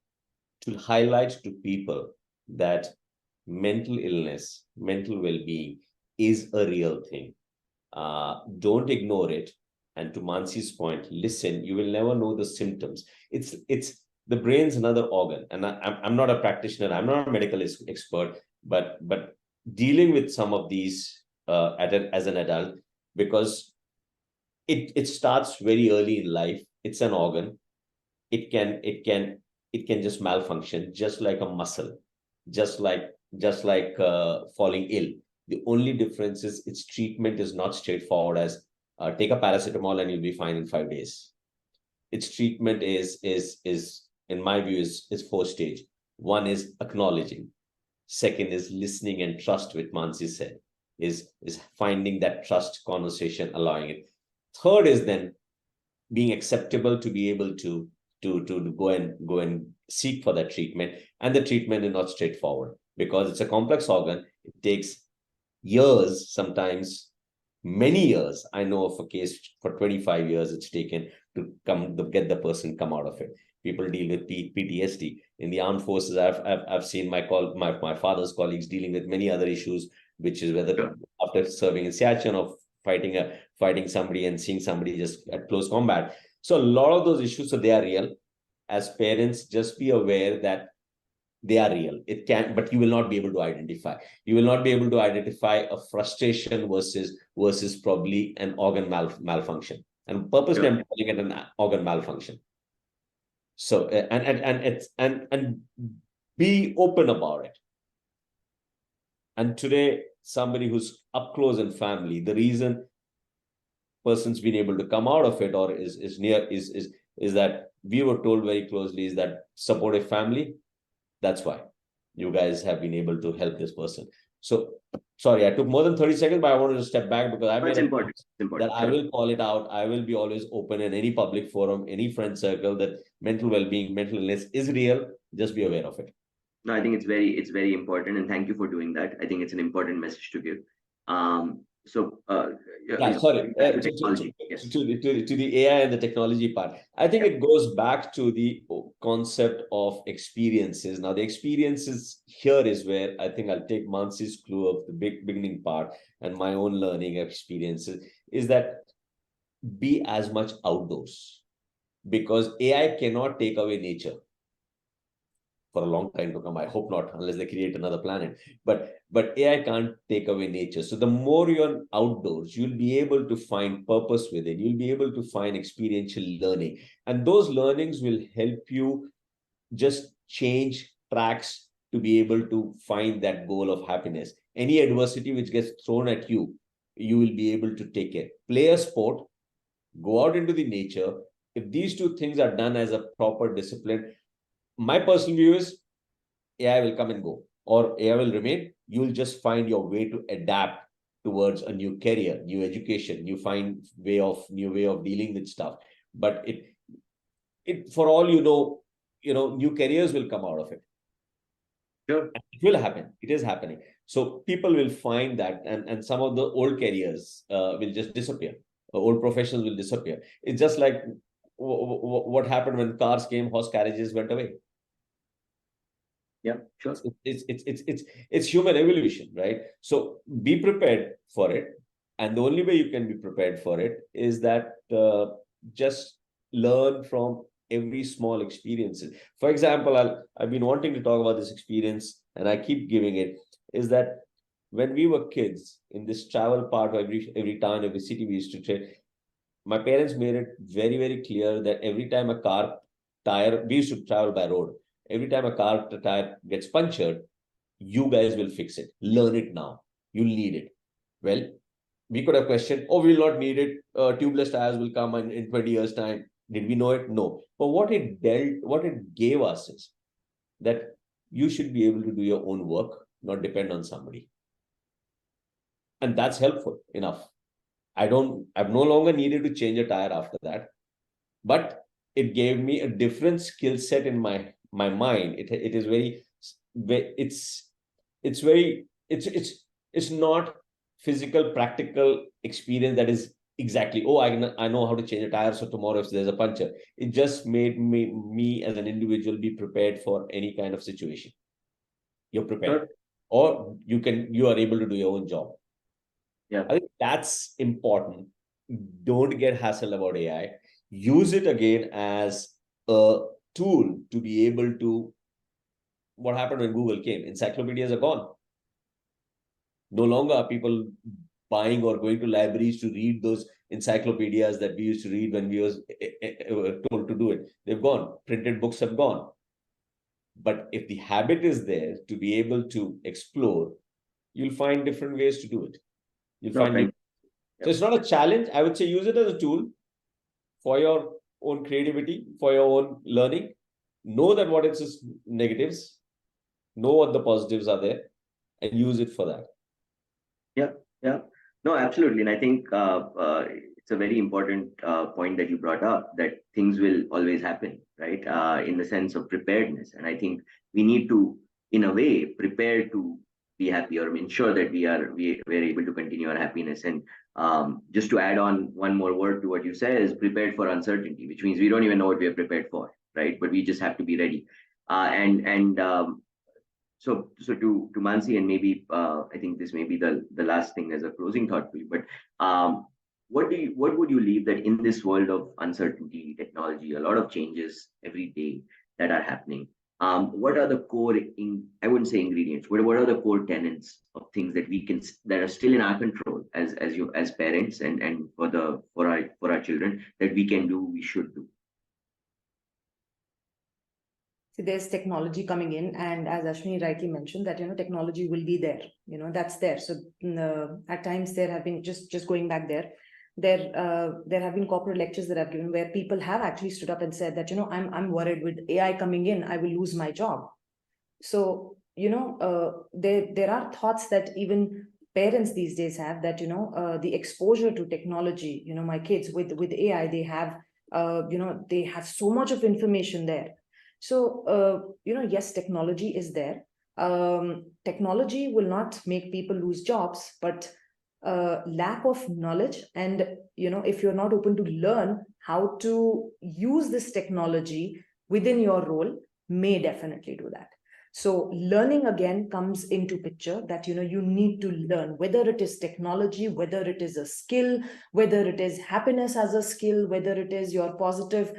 to highlight to people that mental illness, mental well-being is a real thing. Don't ignore it. And to Mansi's point, listen, you will never know the symptoms. It's the brain's another organ. And I'm not a practitioner, I'm not a medical expert, but dealing with some of these as an adult, because it starts very early in life. It's an organ. It can just malfunction, just like a muscle, just like falling ill. The only difference is its treatment is not straightforward as take a paracetamol and you'll be fine in 5 days. Its treatment is in my view is 4 stage. One is acknowledging. Second is listening and trust, which Mansi said, is finding that trust conversation, allowing it. Third is then being acceptable to be able to go and seek for that treatment. And the treatment is not straightforward because it's a complex organ. It takes years, sometimes many years. I know of a case for 25 years it's taken to get the person come out of it. People deal with PTSD in the armed forces. I've seen my father's colleagues dealing with many other issues, which is whether after serving in Siachen or fighting somebody and seeing somebody just at close combat. So a lot of those issues, so they are real. As parents, just be aware that they are real. It can, but you will not be able to identify. You will not be able to identify a frustration versus probably an organ malfunction. And purposely, I'm calling it an organ malfunction. So and be open about it. And today, somebody who's up close and family, the reason person's been able to come out of it or is that we were told very closely is that supportive family. That's why you guys have been able to help this person. So sorry, I took more than 30 seconds, but I wanted to step back because I made important that I will call it out. I will be always open in any public forum, any friend circle, that mental well-being, mental illness is real. Just be aware of it. No, I think it's very important, and thank you for doing that. I think it's an important message to give. Sorry, to the AI and the technology part, I think it goes back to the concept of experiences. Now, the experiences here is where I think I'll take Mansi's clue of the beginning part and my own learning experiences, is that be as much outdoors, because AI cannot take away nature for a long time to come. I hope not, unless they create another planet. But AI can't take away nature. So the more you're outdoors, you'll be able to find purpose with it. You'll be able to find experiential learning. And those learnings will help you just change tracks to be able to find that goal of happiness. Any adversity which gets thrown at you, you will be able to take it. Play a sport, go out into the nature. If these two things are done as a proper discipline, my personal view is AI will come and go, or AI will remain. You'll just find your way to adapt towards a new career, new education, new way of dealing with stuff. But it for all you know, new careers will come out of it. Sure. It will happen. It is happening. So people will find that, and some of the old careers will just disappear. Old professions will disappear. It's just like what happened when cars came, horse carriages went away. Yeah, sure. It's human evolution, right? So be prepared for it, and the only way you can be prepared for it is that just learn from every small experiences. For example, I've been wanting to talk about this experience, and I keep giving it, is that when we were kids in this travel part of every town, every city we used to trade, my parents made it very, very clear that every time a car tire, we used to travel by road, every time a car tire gets punctured, you guys will fix it. Learn it now. You'll need it. Well, we could have questioned, oh, we'll not need it. Tubeless tires will come in 20 years' time. Did we know it? No. But what it gave us is that you should be able to do your own work, not depend on somebody. And that's helpful enough. I've no longer needed to change a tire after that, but it gave me a different skill set in my mind. It's not physical, practical experience that is exactly, oh, I know how to change a tire, so tomorrow if there's a puncture. It just made me as an individual be prepared for any kind of situation. You're prepared, or you are able to do your own job. Yeah, I think that's important. Don't get hassled about AI. Use it again as a tool to be able to, what happened when Google came? Encyclopedias are gone. No longer are people buying or going to libraries to read those encyclopedias that we used to read when we were told to do it. They've gone. Printed books have gone. But if the habit is there to be able to explore, you'll find different ways to do it. You'll find it. So it's not a challenge. I would say use it as a tool for your own creativity, for your own learning. Know that what its negatives, know what the positives are there, and use it for that. Yeah. No, absolutely. And I think it's a very important point that you brought up, that things will always happen, right? In the sense of preparedness. And I think we need to, in a way, prepare to be happy, or ensure that we're able to continue our happiness. And just to add on one more word to what you said, is prepared for uncertainty, which means we don't even know what we are prepared for, right? But we just have to be ready. So to Mansi, and maybe I think this may be the last thing as a closing thought for you, but what would you leave, that in this world of uncertainty, technology, a lot of changes every day that are happening, what are the core, I wouldn't say ingredients, what are the core tenets of things that are still in our control as parents, and for our children, that we can do, we should do? So there's technology coming in, and as Ashwini rightly mentioned, that technology will be there. That's there. So at times there have been, just going back there have been corporate lectures that I've given where people have actually stood up and said that I'm worried with AI coming in, I will lose my job. So there are thoughts that even parents these days have, that the exposure to technology, my kids with AI, they have they have so much of information there. So, yes, technology is there. Technology will not make people lose jobs, but lack of knowledge, and, if you're not open to learn how to use this technology within your role, may definitely do that. So learning again comes into picture, that, you need to learn, whether it is technology, whether it is a skill, whether it is happiness as a skill, whether it is your positive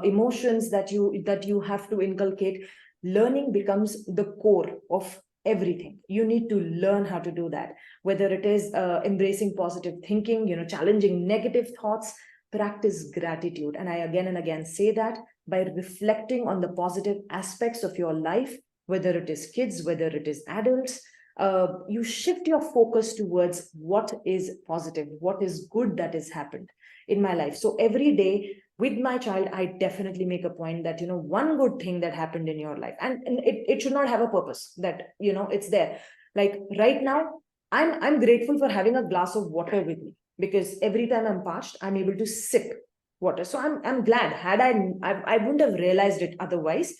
emotions that you have to inculcate. Learning becomes the core of everything. You need to learn how to do that, whether it is embracing positive thinking, challenging negative thoughts. Practice gratitude. And I again and again say that by reflecting on the positive aspects of your life, whether it is kids, whether it is adults, you shift your focus towards what is positive, what is good that has happened in my life. So every day with my child, I definitely make a point that, one good thing that happened in your life, and it should not have a purpose, that, it's there. Like right now, I'm grateful for having a glass of water with me, because every time I'm parched, I'm able to sip water. So I'm glad. Had I wouldn't have realized it otherwise.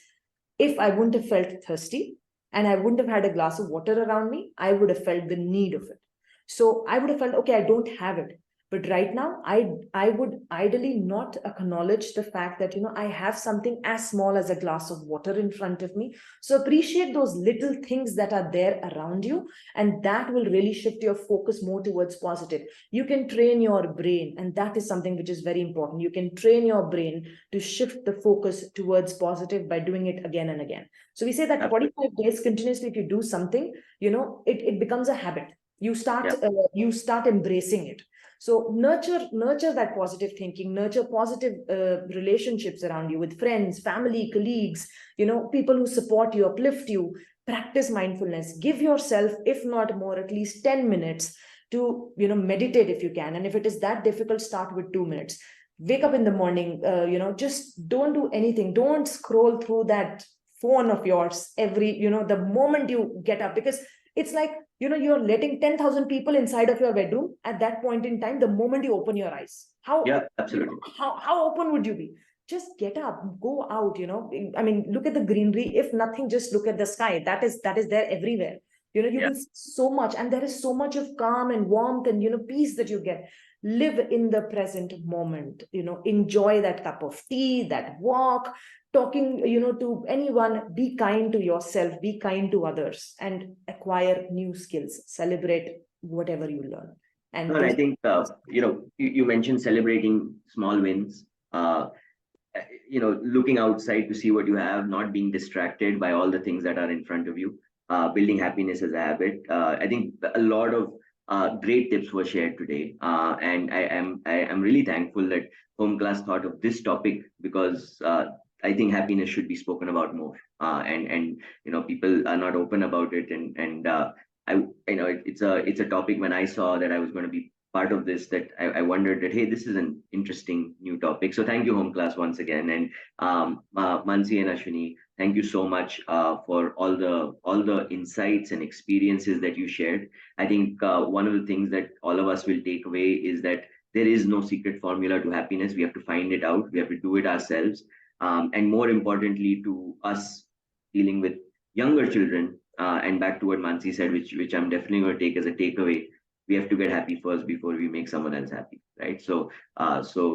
If I wouldn't have felt thirsty and I wouldn't have had a glass of water around me, I would have felt the need of it. So I would have felt, okay, I don't have it. But right now, I would ideally not acknowledge the fact that, I have something as small as a glass of water in front of me. So appreciate those little things that are there around you, and that will really shift your focus more towards positive. You can train your brain, and that is something which is very important. You can train your brain to shift the focus towards positive by doing it again and again. So we say that 45 days continuously, if you do something, it becomes a habit. You start embracing it. So nurture that positive thinking, nurture positive relationships around you with friends, family, colleagues, people who support you, uplift you. Practice mindfulness. Give yourself, if not more, at least 10 minutes to, meditate if you can. And if it is that difficult, start with 2 minutes. Wake up in the morning, just don't do anything. Don't scroll through that phone of yours the moment you get up, because it's like, you're letting 10,000 people inside of your bedroom at that point in time, the moment you open your eyes. Absolutely. How open would you be? Just get up, go out, I mean, look at the greenery. If nothing, just look at the sky. That is there everywhere. You will see so much, and there is so much of calm and warmth and, peace that you get. Live in the present moment, enjoy that cup of tea, that walk, talking, to anyone. Be kind to yourself, be kind to others, and acquire new skills. Celebrate whatever you learn. And I think, you mentioned celebrating small wins. looking outside to see what you have, not being distracted by all the things that are in front of you, building happiness as a habit. I think a lot of great tips were shared today, and I am really thankful that homeClass thought of this topic, because I think happiness should be spoken about more, and people are not open about it, and it's a topic. When I saw that I was going to be part of this, that I wondered that, hey, this is an interesting new topic. So thank you, homeClass, once again. And Mansi and Ashwini, thank you so much for all the insights and experiences that you shared. I think one of the things that all of us will take away is that there is no secret formula to happiness. We have to find it out. We have to do it ourselves. And more importantly, to us dealing with younger children, and back to what Mansi said, which I'm definitely going to take as a takeaway, we have to get happy first before we make someone else happy, right? So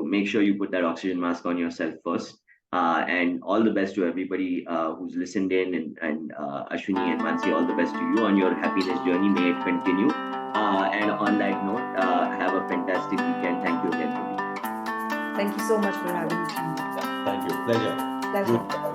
make sure you put that oxygen mask on yourself first. And all the best to everybody who's listened in, and Ashwini and Mansi, all the best to you on your happiness journey. May it continue. And on that note, have a fantastic weekend. Thank you again for being here. Thank you so much for having me. Thank you. Pleasure. Pleasure.